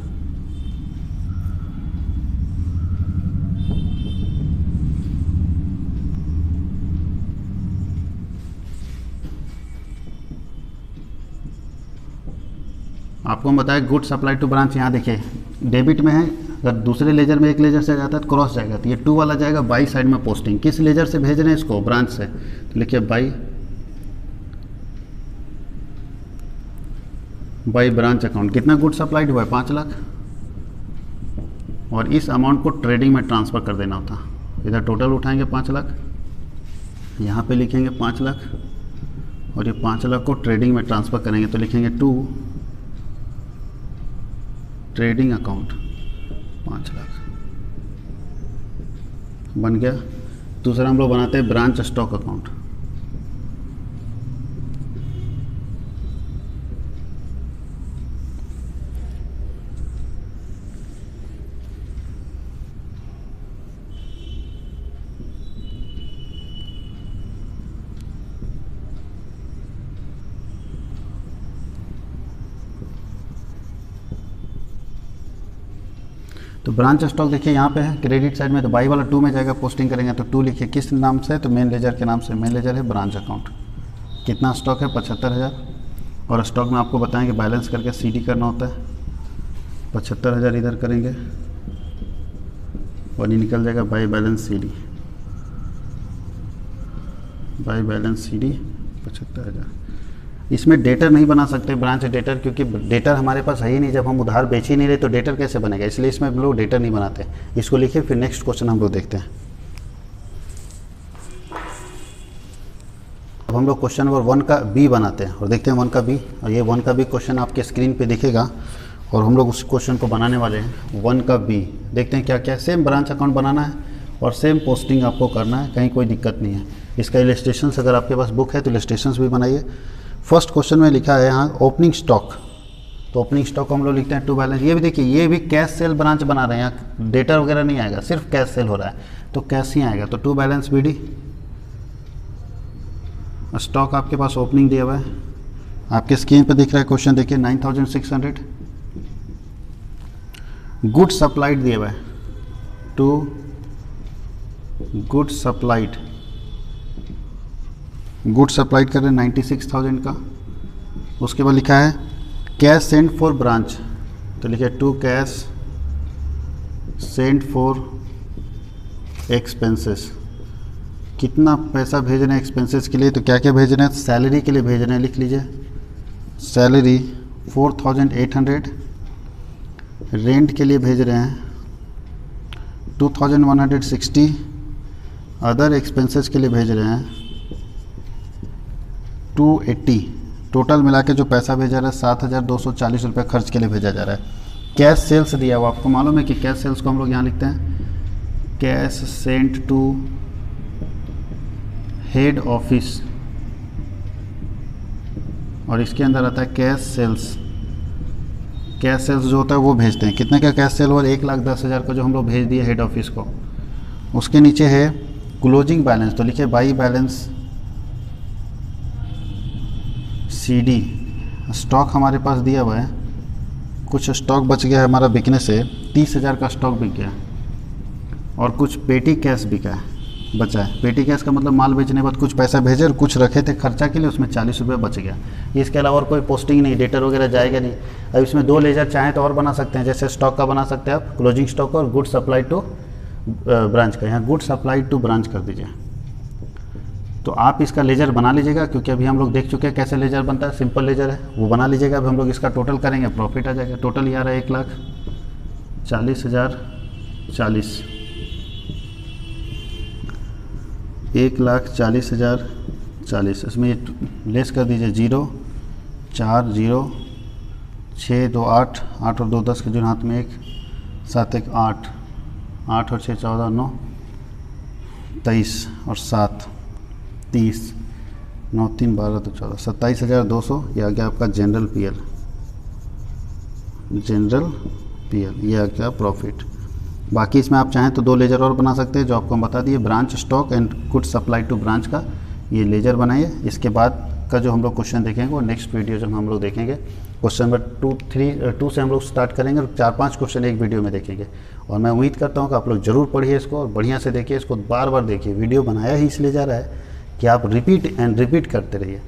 आपको हम बताया गुड सप्लाई टू ब्रांच। यहाँ देखिए डेबिट में है, अगर दूसरे लेजर में एक लेजर से जाता है तो क्रॉस जाएगा, तो ये 2 वाला जाएगा बाई साइड में पोस्टिंग। किस लेजर से भेज रहे हैं इसको, ब्रांच से, तो लिखिए बाई ब्रांच अकाउंट। कितना गुड सप्लाइड हुआ है, 5 लाख, और इस अमाउंट को ट्रेडिंग में ट्रांसफ़र कर देना होता। इधर टोटल उठाएंगे 5 लाख, यहाँ पे लिखेंगे 5 लाख, और ये 5 लाख को ट्रेडिंग में ट्रांसफ़र करेंगे तो लिखेंगे टू ट्रेडिंग अकाउंट 5 लाख बन गया। दूसरा हम लोग बनाते हैं ब्रांच स्टॉक अकाउंट। तो ब्रांच स्टॉक देखिए यहाँ पे है क्रेडिट साइड में, तो बाई वाला 2 में जाएगा, पोस्टिंग करेंगे तो 2 लिखिए। किस नाम से, तो मेन लेजर के नाम से, मेन लेजर है ब्रांच अकाउंट। कितना स्टॉक है, 75,000, और स्टॉक में आपको बताएंगे बैलेंस करके सीडी करना होता है। 75,000 इधर करेंगे और ये निकल जाएगा by balance CD, by balance CD 75,000। इसमें डेटर नहीं बना सकते ब्रांच डेटर, क्योंकि डेटर हमारे पास है ही नहीं, जब हम उधार बेच ही नहीं रहे तो डेटर कैसे बनेगा, इसलिए इसमें हम लोग डेटर नहीं बनाते। इसको लिखिए, फिर नेक्स्ट क्वेश्चन हम लोग देखते हैं। अब हम लोग क्वेश्चन नंबर 1 का बी बनाते हैं और देखते हैं 1 का बी, और ये 1 का बी क्वेश्चन आपके स्क्रीन पे दिखेगा और हम लोग उस क्वेश्चन को बनाने वाले हैं। 1 का बी देखते हैं क्या क्या, सेम ब्रांच अकाउंट बनाना है और सेम पोस्टिंग आपको करना है, कहीं कोई दिक्कत नहीं है। इसका इलस्ट्रेशंस अगर आपके पास बुक है तो इलस्ट्रेशंस भी बनाइए। फर्स्ट क्वेश्चन में लिखा है यहाँ ओपनिंग स्टॉक, तो ओपनिंग स्टॉक हम लोग लिखते हैं टू बैलेंस। ये भी देखिए, ये भी कैश सेल ब्रांच बना रहे हैं, यहाँ डेटा वगैरह नहीं आएगा, सिर्फ कैश सेल हो रहा है तो कैश ही आएगा। तो टू बैलेंस बीडी, स्टॉक आपके पास ओपनिंग दिया हुआ है, आपके स्क्रीन पर दिख रहा है क्वेश्चन देखिए 9,600। गुड सप्लाइड दिया हुआ है, to good supplied, good supplied कर रहे हैं 96,000 का। उसके बाद लिखा है कैश सेंड फॉर ब्रांच, तो लिखिए to cash send for expenses. कितना पैसा भेज रहे हैं एक्सपेंसेस के लिए, तो क्या क्या भेज रहे हैं, सैलरी के लिए भेज रहे हैं, लिख लीजिए सैलरी 4,800, रेंट के लिए भेज रहे हैं 2,160, अदर एक्सपेंसेस के लिए भेज रहे हैं 280। टोटल मिला के जो पैसा भेजा रहा है 7,240 रुपये खर्च के लिए भेजा जा रहा है। कैश सेल्स दिया हुआ, आपको मालूम है कि कैश सेल्स को हम लोग यहाँ लिखते हैं cash sent to head office, और इसके अंदर आता है कैश सेल्स। कैश सेल्स जो होता है वो भेजते हैं, कितने का कैश सेल हुआ, 1,10,000 को जो हम लोग भेज दिए हेड ऑफिस को। उसके नीचे है क्लोजिंग बैलेंस, तो लिखिए बाई बैलेंस सीडी। स्टॉक हमारे पास दिया हुआ है, कुछ स्टॉक बच गया है हमारा बिकने से, 30,000 का स्टॉक बिक गया, और कुछ पेटी कैश बिका है, बचा है। पेटी कैश का मतलब माल बेचने के बाद कुछ पैसा भेजे और कुछ रखे थे खर्चा के लिए, उसमें 40 रुपये बच गया। इसके अलावा और कोई पोस्टिंग नहीं, डेटर वगैरह जाएगा नहीं। अब इसमें 2 लेजर चाहें तो और बना सकते हैं, जैसे स्टॉक का बना सकते हैं आप क्लोजिंग स्टॉक और गुड सप्लाई टू ब्रांच का, यहाँ गुड सप्लाई टू ब्रांच कर दीजिए। तो आप इसका लेजर बना लीजिएगा, क्योंकि अभी हम लोग देख चुके हैं कैसे लेजर बनता है, सिंपल लेजर है, वो बना लीजिएगा। अब हम लोग इसका टोटल करेंगे, प्रॉफिट आ जाएगा। टोटल ये आ रहा है 1,40,040, 1,40,040। इसमें ये लेस कर दीजिए 0, 4, 0, 6, 2, 8, 8 और 2 10 के जो हाथ में 1, 7 1 8, 8 और 6 14 9, 23 और 7 30, 9 3 12 तो 14, 27,200। ये आ गया आपका जनरल पीएल, ये आ गया प्रॉफिट। बाकी इसमें आप चाहें तो 2 लेजर और बना सकते हैं, जो आपको हम बता दिए, branch stock and good supply to branch का ये लेजर बनाइए। इसके बाद का जो हम लोग क्वेश्चन देखेंगे वो नेक्स्ट वीडियो जब हम लोग देखेंगे, क्वेश्चन नंबर 2 से हम लोग स्टार्ट करेंगे और 4-5 क्वेश्चन एक वीडियो में देखेंगे। और मैं उम्मीद करता हूँ कि आप लोग ज़रूर पढ़िए इसको और बढ़िया से देखिए इसको, बार बार देखिए। वीडियो बनाया ही इसलिए जा रहा है कि आप रिपीट करते रहिए,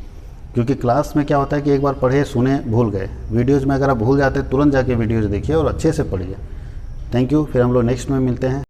क्योंकि क्लास में क्या होता है कि एक बार पढ़े सुने भूल गए, वीडियोज़ में अगर आप भूल जाते हैं तुरंत जाके वीडियोज़ देखिए और अच्छे से पढ़िए। थैंक यू, फिर हम लोग नेक्स्ट में मिलते हैं।